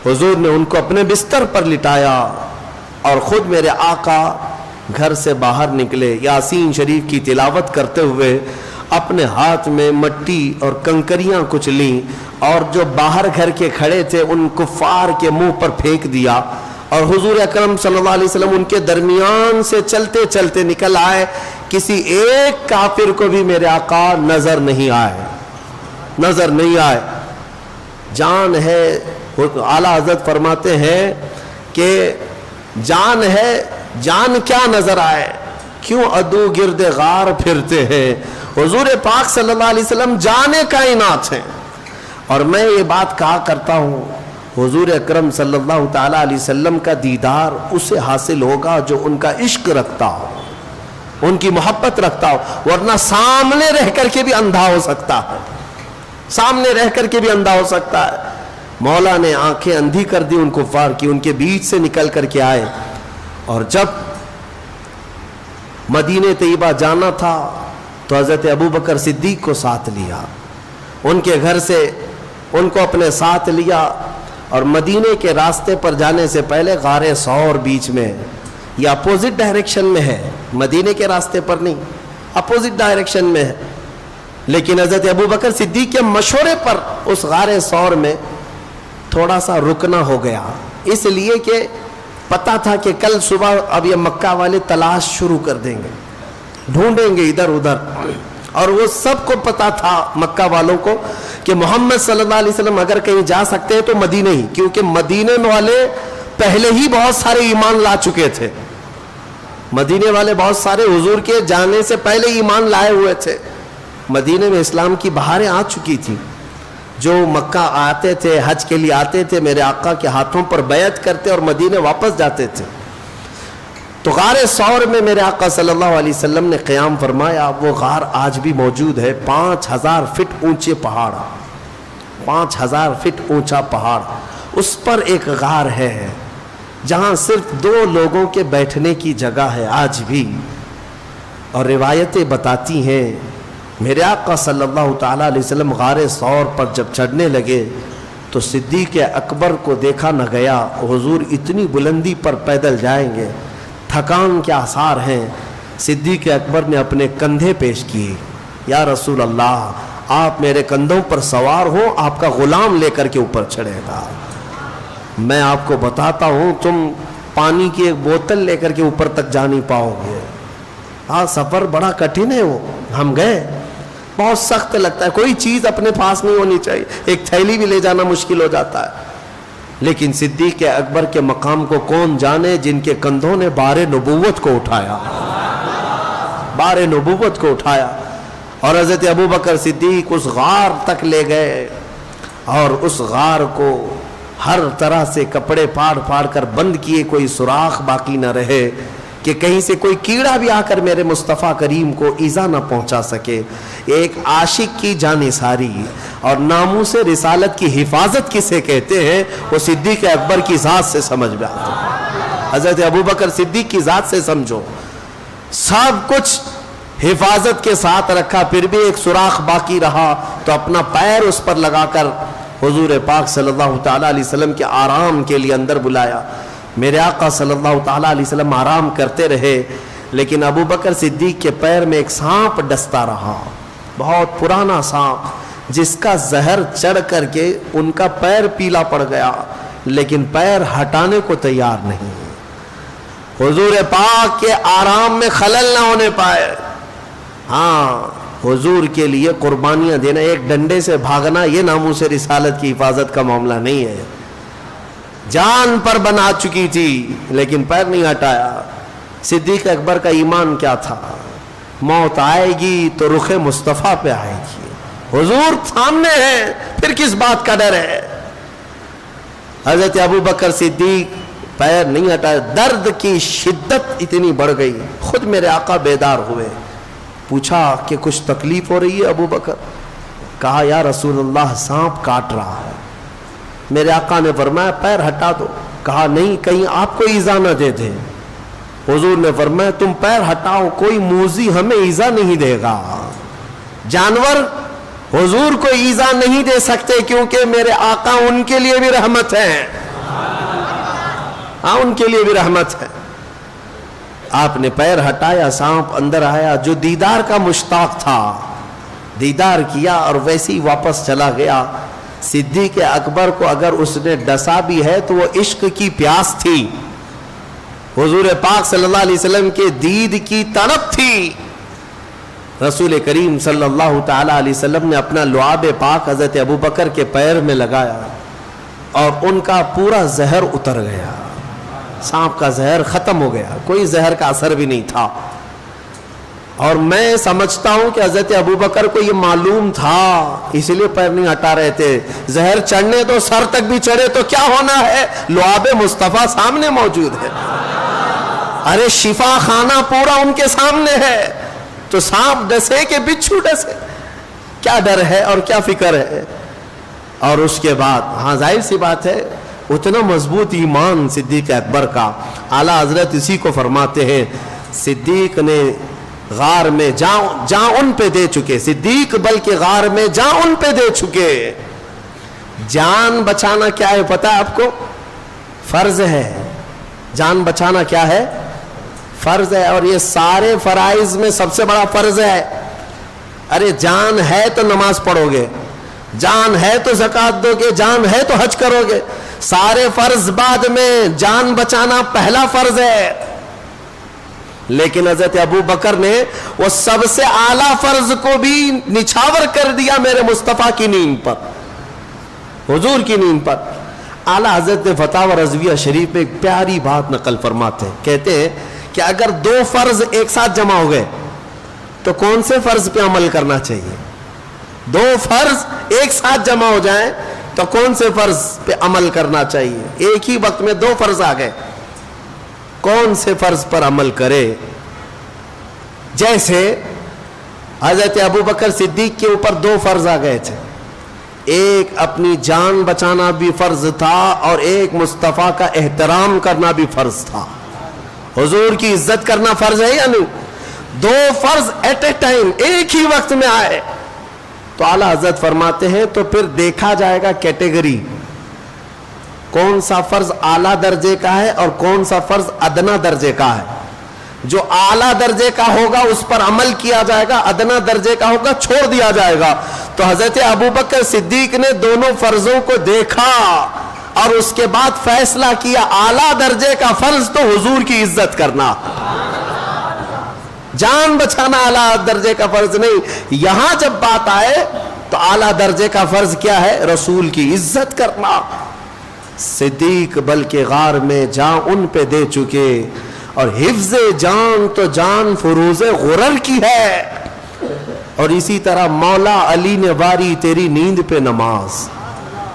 حضور نے ان کو اپنے بستر پر لٹایا اور خود میرے آقا گھر سے باہر نکلے یاسین شریف کی تلاوت کرتے ہوئے. اپنے ہاتھ میں مٹی اور کنکریاں کچھ لیں اور جو باہر گھر کے کھڑے تھے ان کفار کے منہ پر پھینک دیا. اور حضور اکرم صلی اللہ علیہ وسلم ان کے درمیان سے چلتے چلتے نکل آئے. کسی ایک کافر کو بھی میرے آقا نظر نہیں آئے. جان ہے، اعلیٰ حضرت فرماتے ہیں کہ جان ہے، جان کیا نظر آئے، کیوں عدو گرد غار پھرتے ہیں. حضور پاک صلی اللہ علیہ وسلم جان کائنات ہیں. اور میں یہ بات کہا کرتا ہوں حضور اکرم صلی اللہ تعالیٰ علیہ وسلم کا دیدار اسے حاصل ہوگا جو ان کا عشق رکھتا ہو، ان کی محبت رکھتا ہو، ورنہ سامنے رہ کر کے بھی اندھا ہو سکتا ہے، سامنے رہ کر کے بھی اندھا ہو سکتا ہے. مولا نے آنکھیں اندھی کر دی ان کفار کی، ان کے بیچ سے نکل کر کے آئے. اور جب مدینہ طیبہ جانا تھا تو حضرت ابوبکر صدیق کو ساتھ لیا، ان کے گھر سے ان کو اپنے ساتھ لیا. اور مدینے کے راستے پر جانے سے پہلے غار ثور بیچ میں، یہ اپوزٹ ڈائریکشن میں ہے، مدینے کے راستے پر نہیں، اپوزٹ ڈائریکشن میں ہے. لیکن حضرت ابوبکر صدیق کے مشورے پر اس غار ثور میں تھوڑا سا رکنا ہو گیا، اس لیے کہ پتا تھا کہ کل صبح اب یہ مکہ والے تلاش شروع کر دیں گے، ڈھونڈیں گے ادھر ادھر. اور وہ سب کو پتا تھا مکہ والوں کو کہ محمد صلی اللہ علیہ وسلم اگر کہیں جا سکتے ہیں تو مدینہ ہی، کیونکہ مدینے والے پہلے ہی بہت سارے ایمان لا چکے تھے. مدینے والے بہت سارے حضور کے جانے سے پہلے ایمان لائے ہوئے تھے. مدینے میں اسلام کی بہاریں آ چکی تھی. جو مکہ آتے تھے، حج کے لیے آتے تھے، میرے آقا کے ہاتھوں پر بیعت کرتے اور مدینے واپس جاتے تھے. تو غار ثور میں میرے آقا صلی اللہ علیہ وسلم نے قیام فرمایا. وہ غار آج بھی موجود ہے، 5000 فٹ اونچے پہاڑ، 5000 فٹ اونچا پہاڑ. اس پر ایک غار ہے جہاں صرف 2 لوگوں کے بیٹھنے کی جگہ ہے آج بھی. اور روایتیں بتاتی ہیں میرے آقا صلی اللہ تعالیٰ علیہ وسلم غار ثور پر جب چڑھنے لگے تو صدیق اکبر کو دیکھا نہ گیا. حضور اتنی بلندی پر پیدل جائیں گے، تھکان کے آثار ہیں. صدیق اکبر نے اپنے کندھے پیش کیے، یا رسول اللہ آپ میرے کندھوں پر سوار ہو، آپ کا غلام لے کر کے اوپر چڑھے گا. میں آپ کو بتاتا ہوں تم پانی کی ایک بوتل لے کر کے اوپر تک جا نہیں پاؤ گے. ہاں سفر بڑا کٹھن ہے. وہ ہم گئے، بہت سخت لگتا ہے، کوئی چیز اپنے پاس نہیں ہونی چاہیے، ایک تھیلی بھی لے جانا مشکل ہو جاتا ہے. لیکن صدیق اکبر کے مقام کو کون جانے جن کے کندھوں نے بار نبوت کو اٹھایا، بار نبوت کو اٹھایا. اور حضرت ابوبکر صدیق اس غار تک لے گئے اور اس غار کو ہر طرح سے کپڑے پھاڑ پھاڑ کر بند کیے، کوئی سوراخ باقی نہ رہے کہ کہیں سے کوئی کیڑا بھی آ کر میرے مصطفیٰ کریم کو ایذا نہ پہنچا سکے. ایک عاشق کی جانثاری اور ناموس رسالت کی حفاظت کسے کہتے ہیں وہ صدیق اکبر کی ذات سے سمجھ میں آتا ہے. حضرت ابوبکر صدیق کی ذات سے سمجھو، سب کچھ حفاظت کے ساتھ رکھا، پھر بھی ایک سوراخ باقی رہا تو اپنا پیر اس پر لگا کر حضور پاک صلی اللہ تعالیٰ علیہ وسلم کے آرام کے لیے اندر بلایا. میرے آقا صلی اللہ تعالیٰ علیہ وسلم آرام کرتے رہے، لیکن ابوبکر صدیق کے پیر میں ایک سانپ ڈستا رہا، بہت پرانا سانپ جس کا زہر چڑھ کر کے ان کا پیر پیلا پڑ گیا، لیکن پیر ہٹانے کو تیار نہیں. حضور پاک کے آرام میں خلل نہ ہونے پائے. ہاں حضور کے لیے قربانیاں دینا، ایک ڈنڈے سے بھاگنا، یہ ناموس رسالت کی حفاظت کا معاملہ نہیں ہے. جان پر بنا چکی تھی لیکن پیر نہیں ہٹایا. صدیق اکبر کا ایمان کیا تھا؟ موت آئے گی تو رخ مصطفیٰ پہ آئے گی، حضور سامنے ہے، پھر کس بات کا ڈر ہے. حضرت ابوبکر صدیق پیر نہیں ہٹائے. درد کی شدت اتنی بڑھ گئی، خود میرے آقا بیدار ہوئے. پوچھا کہ کچھ تکلیف ہو رہی ہے ابوبکر؟ کہا یا رسول اللہ سانپ کاٹ رہا ہے. میرے آقا نے فرمایا پیر ہٹا دو. کہا نہیں کہیں آپ کو ایزا نہ دے دے. حضور نے فرمایا تم پیر ہٹاؤ, کوئی موذی ہمیں ایزا نہیں دے گا. جانور حضور کو ایزا نہیں دے سکتے کیونکہ میرے آقا ان کے لیے بھی رحمت ہے. ہاں ان کے لیے بھی رحمت ہے. آپ نے پیر ہٹایا, سانپ اندر آیا. جو دیدار کا مشتاق تھا دیدار کیا اور ویسے ہی واپس چلا گیا. صدیق اکبر کو اگر اس نے ڈسا بھی ہے تو وہ عشق کی پیاس تھی, حضور پاک صلی اللہ علیہ وسلم کے دید کی طلب تھی. رسول کریم صلی اللہ تعالی علیہ وسلم نے اپنا لعاب پاک حضرت ابوبکر کے پیر میں لگایا اور ان کا پورا زہر اتر گیا. سانپ کا زہر ختم ہو گیا, کوئی زہر کا اثر بھی نہیں تھا. اور میں سمجھتا ہوں کہ حضرت ابوبکر کو یہ معلوم تھا, اس لیے پیر نہیں ہٹا رہے تھے. زہر چڑھنے تو سر تک بھی چڑھے تو کیا ہونا ہے, لعاب مصطفیٰ سامنے موجود ہے. ارے شفا خانہ پورا ان کے سامنے ہے, تو سانپ ڈسے کہ بچھو ڈسے, کیا ڈر ہے اور کیا فکر ہے. اور اس کے بعد ہاں ظاہر سی بات ہے اتنا مضبوط ایمان صدیق اکبر کا. اعلیٰ حضرت اسی کو فرماتے ہیں صدیق نے غار میں جاں ان پہ دے چکے. صدیق بلکہ غار میں جاں ان پہ دے چکے. جان بچانا کیا ہے پتہ ہے آپ کو؟ فرض ہے. جان بچانا کیا ہے؟ فرض ہے. اور یہ سارے فرائض میں سب سے بڑا فرض ہے. ارے جان ہے تو نماز پڑھو گے, جان ہے تو زکوٰۃ دو گے, جان ہے تو حج کرو گے. سارے فرض بعد میں, جان بچانا پہلا فرض ہے. لیکن حضرت ابو بکر نے وہ سب سے اعلیٰ فرض کو بھی نچھاور کر دیا میرے مصطفیٰ کی نیند پر, حضور کی نیند پر. اعلیٰ حضرت نے فتاوی رضویہ شریف میں ایک پیاری بات نقل فرماتے ہیں. کہتے ہیں کہ اگر دو فرض ایک ساتھ جمع ہو گئے تو کون سے فرض پہ عمل کرنا چاہیے؟ دو فرض ایک ساتھ جمع ہو جائیں تو کون سے فرض پہ عمل کرنا چاہیے؟ ایک ہی وقت میں دو فرض آ گئے, کون سے فرض پر عمل کرے؟ جیسے حضرت ابوبکر صدیق کے اوپر دو فرض آ گئے تھے, ایک اپنی جان بچانا بھی فرض تھا اور ایک مصطفیٰ کا احترام کرنا بھی فرض تھا. حضور کی عزت کرنا فرض ہے یا نہیں؟ دو فرض ایٹ اے ٹائم ایک ہی وقت میں آئے تو اعلیٰ حضرت فرماتے ہیں تو پھر دیکھا جائے گا کیٹیگری, کون سا فرض اعلیٰ درجے کا ہے اور کون سا فرض ادنا درجے کا ہے. جو اعلیٰ درجے کا ہوگا اس پر عمل کیا جائے گا, ادنا درجے کا ہوگا چھوڑ دیا جائے گا. تو حضرت ابوبکر صدیق نے دونوں فرضوں کو دیکھا اور اس کے بعد فیصلہ کیا اعلیٰ درجے کا فرض تو حضور کی عزت کرنا, جان بچانا اعلیٰ درجے کا فرض نہیں. یہاں جب بات آئے تو اعلیٰ درجے کا فرض کیا ہے؟ رسول کی عزت کرنا. صدیق بلکہ غار میں جان ان پہ دے چکے, اور حفظ جان تو جان فروز غرر کی ہے. اور اسی طرح مولا علی نے واری تیری نیند پہ نماز,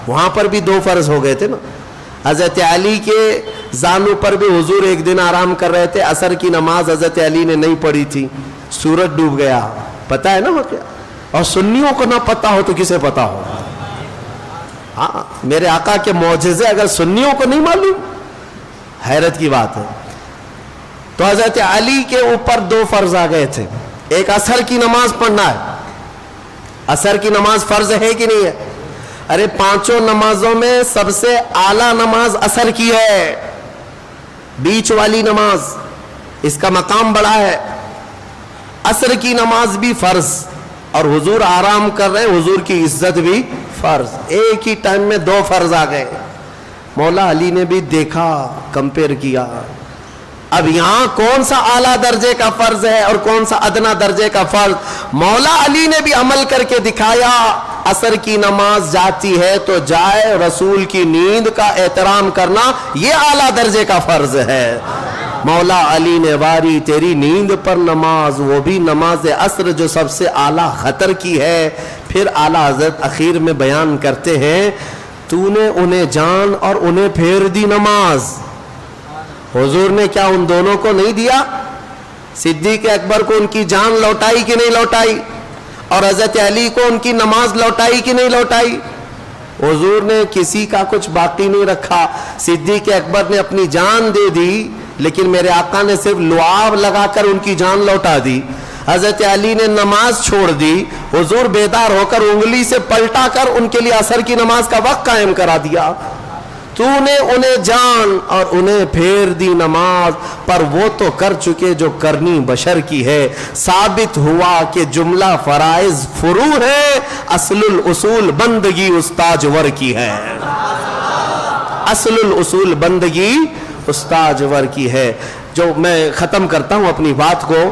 وہاں پر بھی دو فرض ہو گئے تھے نا. حضرت علی کے زانوں پر بھی حضور ایک دن آرام کر رہے تھے, عصر کی نماز حضرت علی نے نہیں پڑھی تھی, سورج ڈوب گیا, پتہ ہے نا وہ کیا. اور سنیوں کو نہ پتہ ہو تو کسے پتہ ہو؟ ہاں میرے آقا کے معجزے اگر سنیوں کو نہیں معلوم, حیرت کی بات ہے. تو حضرت علی کے اوپر دو فرض آ گئے تھے. ایک عصر کی نماز پڑھنا ہے. عصر کی نماز فرض ہے کہ نہیں ہے؟ ارے پانچوں نمازوں میں سب سے اعلیٰ نماز عصر کی ہے, بیچ والی نماز, اس کا مقام بڑا ہے. عصر کی نماز بھی فرض, اور حضور آرام کر رہے ہیں, حضور کی عزت بھی فرض. ایک ہی ٹائم میں دو فرض آ گئے. مولا علی نے بھی دیکھا, کمپیئر کیا, اب یہاں کون سا اعلیٰ درجے کا فرض ہے اور کون سا ادنا درجے کا فرض. مولا علی نے بھی عمل کر کے دکھایا, عصر کی نماز جاتی ہے تو جائے, رسول کی نیند کا احترام کرنا یہ اعلیٰ درجے کا فرض ہے. مولا علی نے واری تیری نیند پر نماز, وہ بھی نماز عصر جو سب سے اعلیٰ خطر کی ہے. پھر اعلیٰ حضرت اخیر میں بیان کرتے ہیں تو نے انہیں جان اور انہیں پھیر دی نماز. حضور نے کیا ان دونوں کو نہیں دیا؟ صدیق اکبر کو ان کی جان لوٹائی کہ نہیں لوٹائی؟ اور حضرت علی کو ان کی نماز لوٹائی کہ نہیں لوٹائی؟ حضور نے کسی کا کچھ باقی نہیں رکھا. صدیق اکبر نے اپنی جان دے دی لیکن میرے آقا نے صرف لعاب لگا کر ان کی جان لوٹا دی. حضرت علی نے نماز چھوڑ دی, حضور بیدار ہو کر انگلی سے پلٹا کر ان کے لیے عصر کی نماز کا وقت قائم کرا دیا. تو نے انہیں جان اور انہیں پھیر دی نماز, پر وہ تو کر چکے جو کرنی بشر کی ہے. ثابت ہوا کہ جملہ فرائض فروع ہے, اصل الاصول بندگی استاجور کی ہے. اصل الاصول بندگی استاجور کی ہے. جو میں ختم کرتا ہوں اپنی بات کو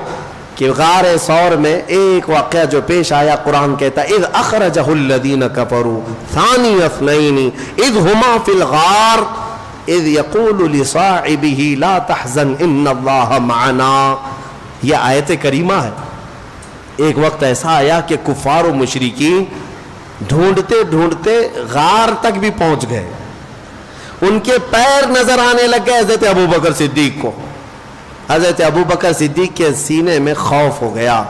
کہ غار ثور میں ایک واقعہ جو پیش آیا, قرآن کہتا ہے اذ اخرجہ الذین کفروا ثانی اثنین اذ ہما فی الغار اذ یقول لصاحبہ لا تحزن ان اللہ معنا. یہ آیت کریمہ ہے. ایک وقت ایسا آیا کہ کفار و مشرکین ڈھونڈتے ڈھونڈتے غار تک بھی پہنچ گئے. ان کے پیر نظر آنے لگ گئے حضرت ابوبکر صدیق کو. حضرت ابوبکر صدیق کے سینے میں خوف ہو گیا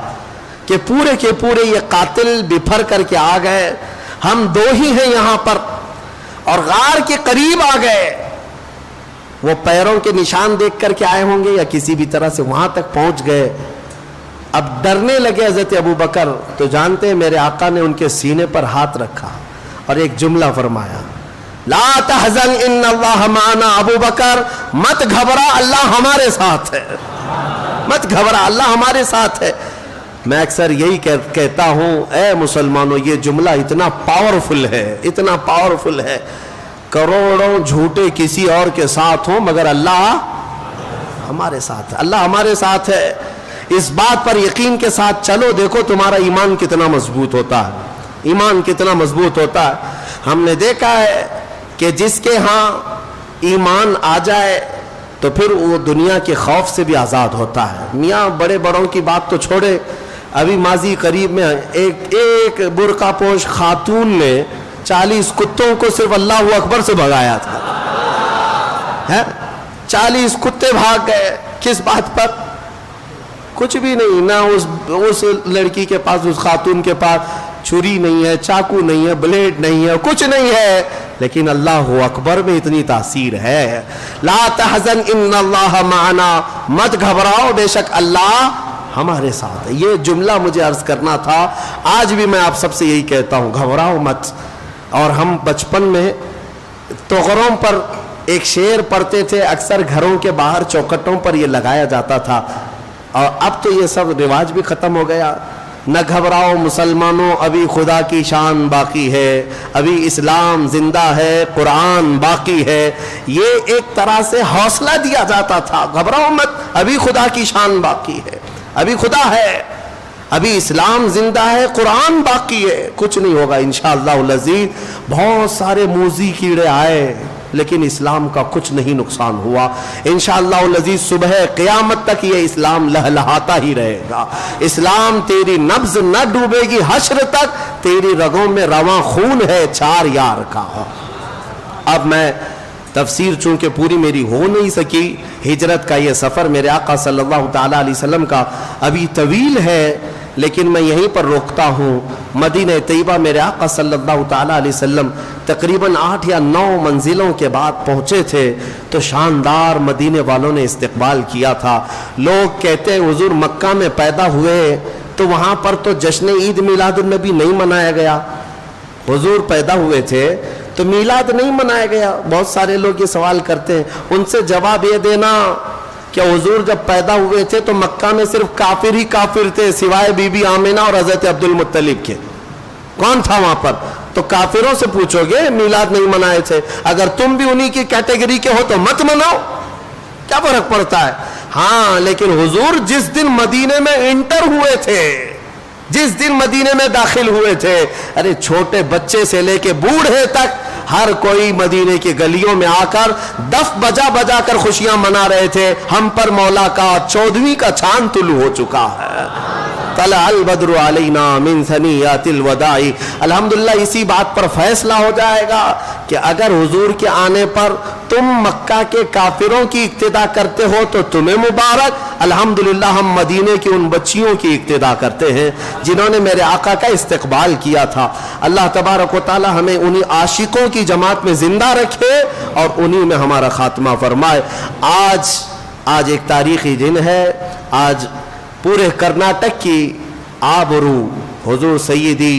کہ پورے کے پورے یہ قاتل بپھر کر کے آ گئے, ہم دو ہی ہیں یہاں پر, اور غار کے قریب آ گئے. وہ پیروں کے نشان دیکھ کر کے آئے ہوں گے یا کسی بھی طرح سے وہاں تک پہنچ گئے. اب ڈرنے لگے حضرت ابوبکر. تو جانتے ہیں میرے آقا نے ان کے سینے پر ہاتھ رکھا اور ایک جملہ فرمایا, لا تحزن ان اللہ معنا. ابو بکر مت گھبرا, اللہ ہمارے ساتھ ہے. مت گھبرا, اللہ ہمارے ساتھ ہے. میں اکثر یہی کہتا ہوں, اے مسلمانوں یہ جملہ اتنا پاورفل ہے, اتنا پاورفل ہے. کروڑوں جھوٹے کسی اور کے ساتھ ہوں مگر اللہ ہمارے ساتھ ہے. اللہ ہمارے ساتھ ہے. اس بات پر یقین کے ساتھ چلو, دیکھو تمہارا ایمان کتنا مضبوط ہوتا ہے. ایمان کتنا مضبوط ہوتا ہے. ہم نے دیکھا ہے کہ جس کے ہاں ایمان آ جائے تو پھر وہ دنیا کے خوف سے بھی آزاد ہوتا ہے. میاں بڑے بڑوں کی بات تو چھوڑے, ابھی ماضی قریب میں ایک برقع پوش خاتون نے 40 کتوں کو صرف اللہ اکبر سے بھگایا تھا. 40 کتے بھاگ گئے. کس بات پر؟ کچھ بھی نہیں. نہ اس لڑکی کے پاس, اس خاتون کے پاس چھری نہیں ہے, چاقو نہیں ہے, بلیڈ نہیں ہے, کچھ نہیں ہے, لیکن اللہ اکبر میں اتنی تاثیر ہے. لا تحزن ان اللہ معنا. مت گھبراؤ, بے شک اللہ ہمارے ساتھ ہے. یہ جملہ مجھے عرض کرنا تھا. آج بھی میں آپ سب سے یہی کہتا ہوں, گھبراؤ مت. اور ہم بچپن میں طغروں پر ایک شعر پڑھتے تھے, اکثر گھروں کے باہر چوکھٹوں پر یہ لگایا جاتا تھا, اور اب تو یہ سب رواج بھی ختم ہو گیا. نہ گھبراؤ مسلمانوں, ابھی خدا کی شان باقی ہے, ابھی اسلام زندہ ہے, قرآن باقی ہے. یہ ایک طرح سے حوصلہ دیا جاتا تھا, گھبراؤ مت, ابھی خدا کی شان باقی ہے, ابھی خدا ہے, ابھی اسلام زندہ ہے, قرآن باقی ہے, کچھ نہیں ہوگا انشاءاللہ العزیز. بہت سارے موذی کیڑے آئے لیکن اسلام کا کچھ نہیں نقصان ہوا انشاءاللہ العزیز. صبح قیامت تک یہ اسلام لہلہاتا ہی رہے گا. اسلام تیری نبض نہ ڈوبے گی, حشر تک تیری رگوں میں رواں خون ہے 4 یار کا. اب میں تفسیر چونکہ پوری میری ہو نہیں سکی, ہجرت کا یہ سفر میرے آقا صلی اللہ تعالی علیہ وسلم کا ابھی طویل ہے, لیکن میں یہیں پر روکتا ہوں. مدینہ طیبہ میرے آقا صلی اللہ تعالیٰ علیہ وسلم تقریباً 8 یا 9 منزلوں کے بعد پہنچے تھے تو شاندار مدینے والوں نے استقبال کیا تھا. لوگ کہتے ہیں حضور مکہ میں پیدا ہوئے تو وہاں پر تو جشن عید میلاد النبی نہیں منایا گیا. حضور پیدا ہوئے تھے تو میلاد نہیں منایا گیا. بہت سارے لوگ یہ سوال کرتے ہیں, ان سے جواب یہ دینا کہ حضور جب پیدا ہوئے تھے تو مکہ میں صرف کافر ہی کافر تھے سوائے بی بی آمنہ اور حضرت عبد المطلب کے. کون تھا وہاں پر؟ تو کافروں سے پوچھو گے میلاد نہیں منائے تھے. اگر تم بھی انہی کی کیٹیگری کے ہو تو مت مناؤ, کیا فرق پڑتا ہے. ہاں لیکن حضور جس دن مدینے میں انٹر ہوئے تھے, جس دن مدینے میں داخل ہوئے تھے, ارے چھوٹے بچے سے لے کے بوڑھے تک ہر کوئی مدینے کی گلیوں میں آ کر دف بجا بجا کر خوشیاں منا رہے تھے. ہم پر مولا کا 14ویں کا چاند طلوع ہو چکا ہے. طلع البدر علینا من ثنیات الوداع. الحمدللہ اسی بات پر فیصلہ ہو جائے گا کہ اگر حضور کے آنے پر تم مکہ کے کافروں کی اقتدا کرتے ہو تو تمہیں مبارک، الحمدللہ ہم مدینے کی ان بچیوں کی اقتدا کرتے ہیں جنہوں نے میرے آقا کا استقبال کیا تھا۔ اللہ تبارک و تعالی ہمیں انہی عاشقوں کی جماعت میں زندہ رکھے اور انہی میں ہمارا خاتمہ فرمائے۔ آج ایک تاریخی دن ہے، آج پورے کرناٹک کی آبرو حضور سیدی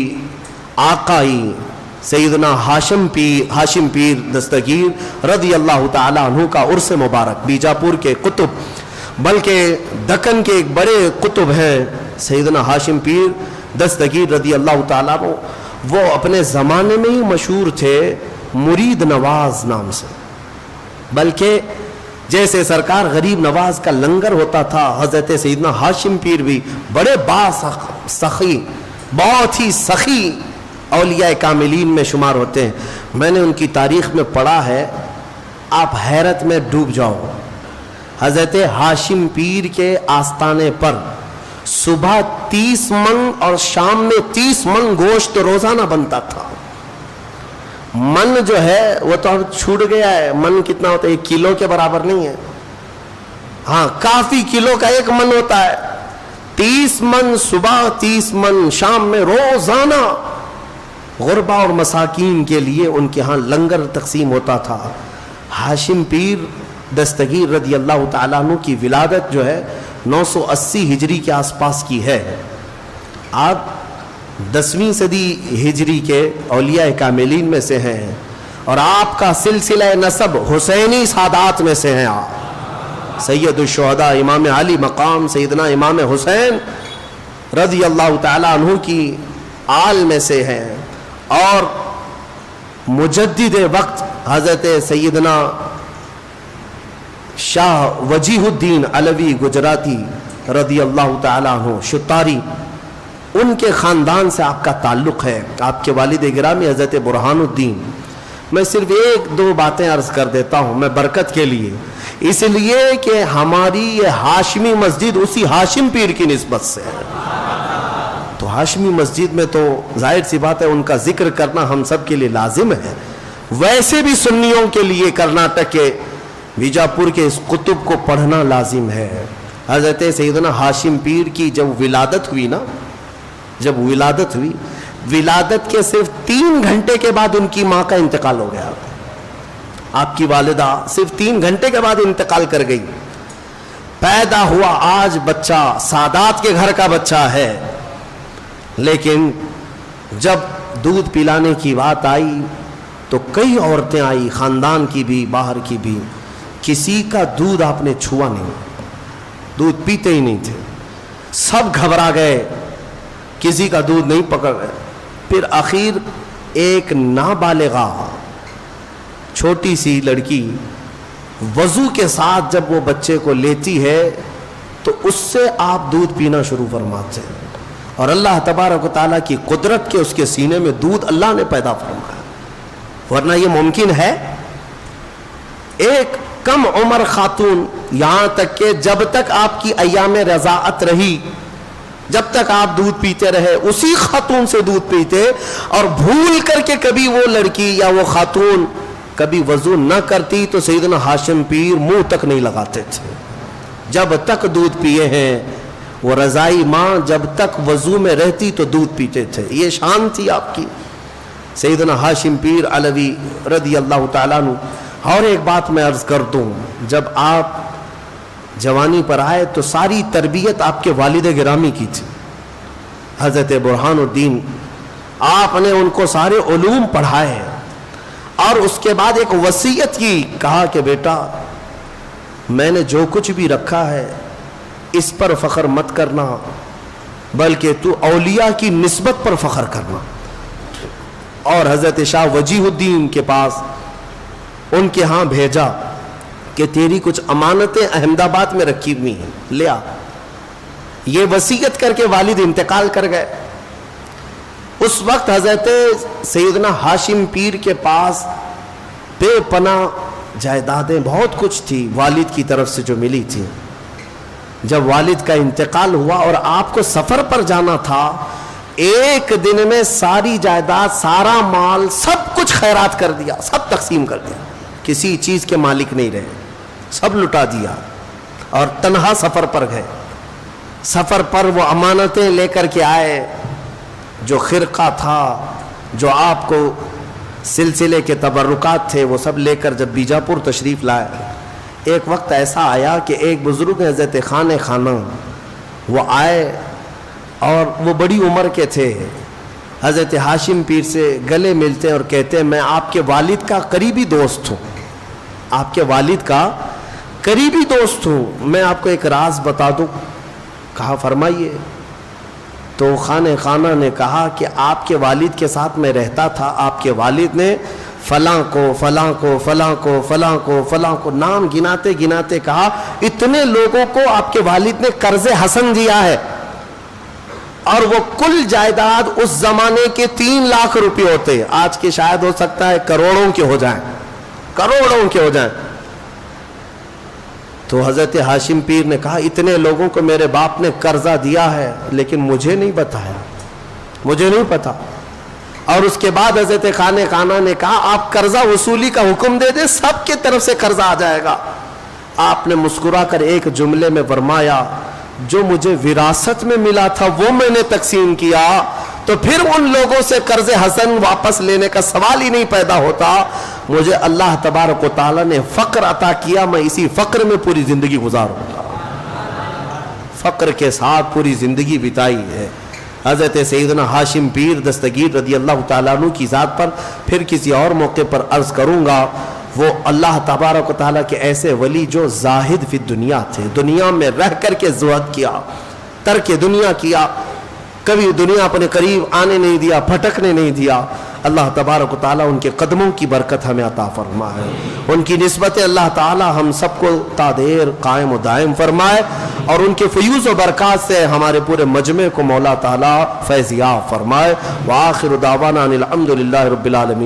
آقائی سیدنا ہاشم پیر دستگیر رضی اللہ تعالیٰ عنہ کا عرس مبارک، بیجاپور کے قطب بلکہ دکن کے ایک بڑے قطب ہیں سیدنا ہاشم پیر دستگیر رضی اللہ تعالیٰ عنہ، وہ اپنے زمانے میں ہی مشہور تھے مرید نواز نام سے، بلکہ جیسے سرکار غریب نواز کا لنگر ہوتا تھا، حضرت سیدنا ہاشم پیر بھی بڑے سخی، بہت ہی سخی اولیاء کاملین میں شمار ہوتے ہیں۔ میں نے ان کی تاریخ میں پڑھا ہے، آپ حیرت میں ڈوب جاؤ۔ حضرت ہاشم پیر کے آستانے پر صبح 30 من اور شام میں 30 من گوشت روزانہ بنتا تھا۔ من جو ہے وہ تو اب چھوٹ گیا ہے، من کتنا ہوتا ہے؟ 1 کلو کے برابر نہیں ہے، ہاں کافی کلو کا 1 من ہوتا ہے۔ 30 من صبح، 30 من شام میں روزانہ غربا اور مساکین کے لیے ان کے ہاں لنگر تقسیم ہوتا تھا۔ ہاشم پیر دستگیر رضی اللہ تعالیٰ عنہ کی ولادت جو ہے 980 ہجری کے آس پاس کی ہے۔ آپ 10ویں صدی ہجری کے اولیاء کاملین میں سے ہیں اور آپ کا سلسلہ نسب حسینی سادات میں سے ہیں۔ آپ سید الشہداء امام علی مقام سیدنا امام حسین رضی اللہ تعالیٰ عنہ کی آل میں سے ہیں، اور مجدد وقت حضرت سیدنا شاہ وجیہ الدین علوی گجراتی رضی اللہ تعالیٰ عنہ شتاری، ان کے خاندان سے آپ کا تعلق ہے۔ آپ کے والد گرامی حضرت برہان الدین۔ میں صرف 1-2 باتیں عرض کر دیتا ہوں میں برکت کے لیے، اس لیے کہ ہماری یہ ہاشمی مسجد اسی ہاشم پیر کی نسبت سے ہے، تو ہاشمی مسجد میں تو ظاہر سی بات ہے ان کا ذکر کرنا ہم سب کے لیے لازم ہے۔ ویسے بھی سنیوں کے لیے کرناٹک کے بیجاپور کے اس قطب کو پڑھنا لازم ہے۔ حضرت سیدنا ہاشم پیر کی جب ولادت ہوئی، ولادت کے صرف 3 گھنٹے کے بعد ان کی ماں کا انتقال ہو گیا۔ آپ کی والدہ صرف 3 گھنٹے کے بعد انتقال کر گئی۔ پیدا ہوا آج بچہ سادات کے گھر کا بچہ ہے، لیکن جب دودھ پلانے کی بات آئی تو کئی عورتیں آئی، خاندان کی بھی باہر کی بھی، کسی کا دودھ آپ نے چھوا نہیں، دودھ پیتے ہی نہیں تھے، سب گھبرا گئے، کسی کا دودھ نہیں پکڑ گئے۔ پھر آخر ایک نابالغہ چھوٹی سی لڑکی وضو کے ساتھ جب وہ بچے کو لیتی ہے تو اس سے آپ دودھ پینا شروع فرماتے ہیں، اور اللہ تبارک و تعالیٰ کی قدرت کے اس کے سینے میں دودھ اللہ نے پیدا فرمایا، ورنہ یہ ممکن ہے؟ ایک کم عمر خاتون، یہاں تک کہ جب تک آپ کی ایام رضاعت رہی، جب تک آپ دودھ پیتے رہے اسی خاتون سے دودھ پیتے، اور بھول کر کے کبھی وہ لڑکی یا وہ خاتون کبھی وضو نہ کرتی تو سیدنا ہاشم پیر منہ تک نہیں لگاتے تھے، جب تک دودھ پیے ہیں۔ وہ رضائی ماں جب تک وضو میں رہتی تو دودھ پیتے تھے، یہ شان تھی آپ کی سیدنا ہاشم پیر علوی رضی اللہ تعالیٰ عنہ۔ اور ایک بات میں عرض کر دوں، جب آپ جوانی پر آئے تو ساری تربیت آپ کے والد گرامی کی تھی، حضرت برہان الدین، آپ نے ان کو سارے علوم پڑھائے، اور اس کے بعد ایک وصیت کی، کہا کہ بیٹا میں نے جو کچھ بھی رکھا ہے اس پر فخر مت کرنا، بلکہ تو اولیاء کی نسبت پر فخر کرنا۔ اور حضرت شاہ وجیہ الدین کے پاس ان کے ہاں بھیجا کہ تیری کچھ امانتیں احمد آباد میں رکھی ہوئی ہیں، لے آ۔ یہ وصیت کر کے والد انتقال کر گئے۔ اس وقت حضرت سیدنا ہاشم پیر کے پاس بے پناہ جائیدادیں بہت کچھ تھی والد کی طرف سے جو ملی تھی۔ جب والد کا انتقال ہوا اور آپ کو سفر پر جانا تھا، ایک دن میں ساری جائیداد، سارا مال، سب کچھ خیرات کر دیا، سب تقسیم کر دیا۔ کسی چیز کے مالک نہیں رہے, سب لٹا دیا اور تنہا سفر پر گئے. سفر پر وہ امانتیں لے کر کے آئے, جو خرقہ تھا, جو آپ کو سلسلے کے تبرکات تھے, وہ سب لے کر جب بیجاپور تشریف لائے. ایک وقت ایسا آیا کہ ایک بزرگ حضرت خانہ وہ آئے اور وہ بڑی عمر کے تھے. حضرت ہاشم پیر سے گلے ملتے اور کہتے ہیں میں آپ کے والد کا قریبی دوست ہوں, آپ کے والد کا قریبی دوست ہوں, میں آپ کو ایک راز بتا دوں. کہا فرمائیے. تو خانہ نے کہا کہ آپ کے والد کے ساتھ میں رہتا تھا, آپ کے والد نے فلاں کو نام گناتے گناتے کہا اتنے لوگوں کو آپ کے والد نے قرض حسن دیا ہے, اور وہ کل جائیداد اس زمانے کے 3 لاکھ روپے ہوتے, آج کے شاید ہو سکتا ہے کروڑوں کے ہو جائیں. تو حضرت ہاشم پیر نے کہا اتنے لوگوں کو میرے باپ نے قرضہ دیا ہے, لیکن مجھے نہیں بتایا, مجھے نہیں پتا. اور اس کے بعد حضرت خانہ نے کہا آپ قرضہ وصولی کا حکم دے دیں, سب کے طرف سے قرضہ آ جائے گا. آپ نے مسکرا کر ایک جملے میں فرمایا جو مجھے وراثت میں ملا تھا وہ میں نے تقسیم کیا, تو پھر ان لوگوں سے قرض حسن واپس لینے کا سوال ہی نہیں پیدا ہوتا. مجھے اللہ تبارک و تعالیٰ نے فقر عطا کیا, میں اسی فقر میں پوری زندگی گزاروں گا. فقر کے ساتھ پوری زندگی بتائی ہے. حضرت سیدنا ہاشم پیر دستگیر رضی اللہ تعالیٰ عنہ کی ذات پر پھر کسی اور موقع پر عرض کروں گا. وہ اللہ تبارک و تعالیٰ کے ایسے ولی جو زاہد فی دنیا تھے, دنیا میں رہ کر کے زہد کیا, ترک دنیا کیا, کبھی دنیا اپنے قریب آنے نہیں دیا, پھٹکنے نہیں دیا. اللہ تبارک و تعالیٰ ان کے قدموں کی برکت ہمیں عطا فرمائے, ان کی نسبت اللہ تعالیٰ ہم سب کو تا دیر قائم و دائم فرمائے, اور ان کے فیوز و برکات سے ہمارے پورے مجمع کو مولا تعالیٰ فیض یاب فرمائے. وآخر دعوانا ان الحمد للہ رب العالمین.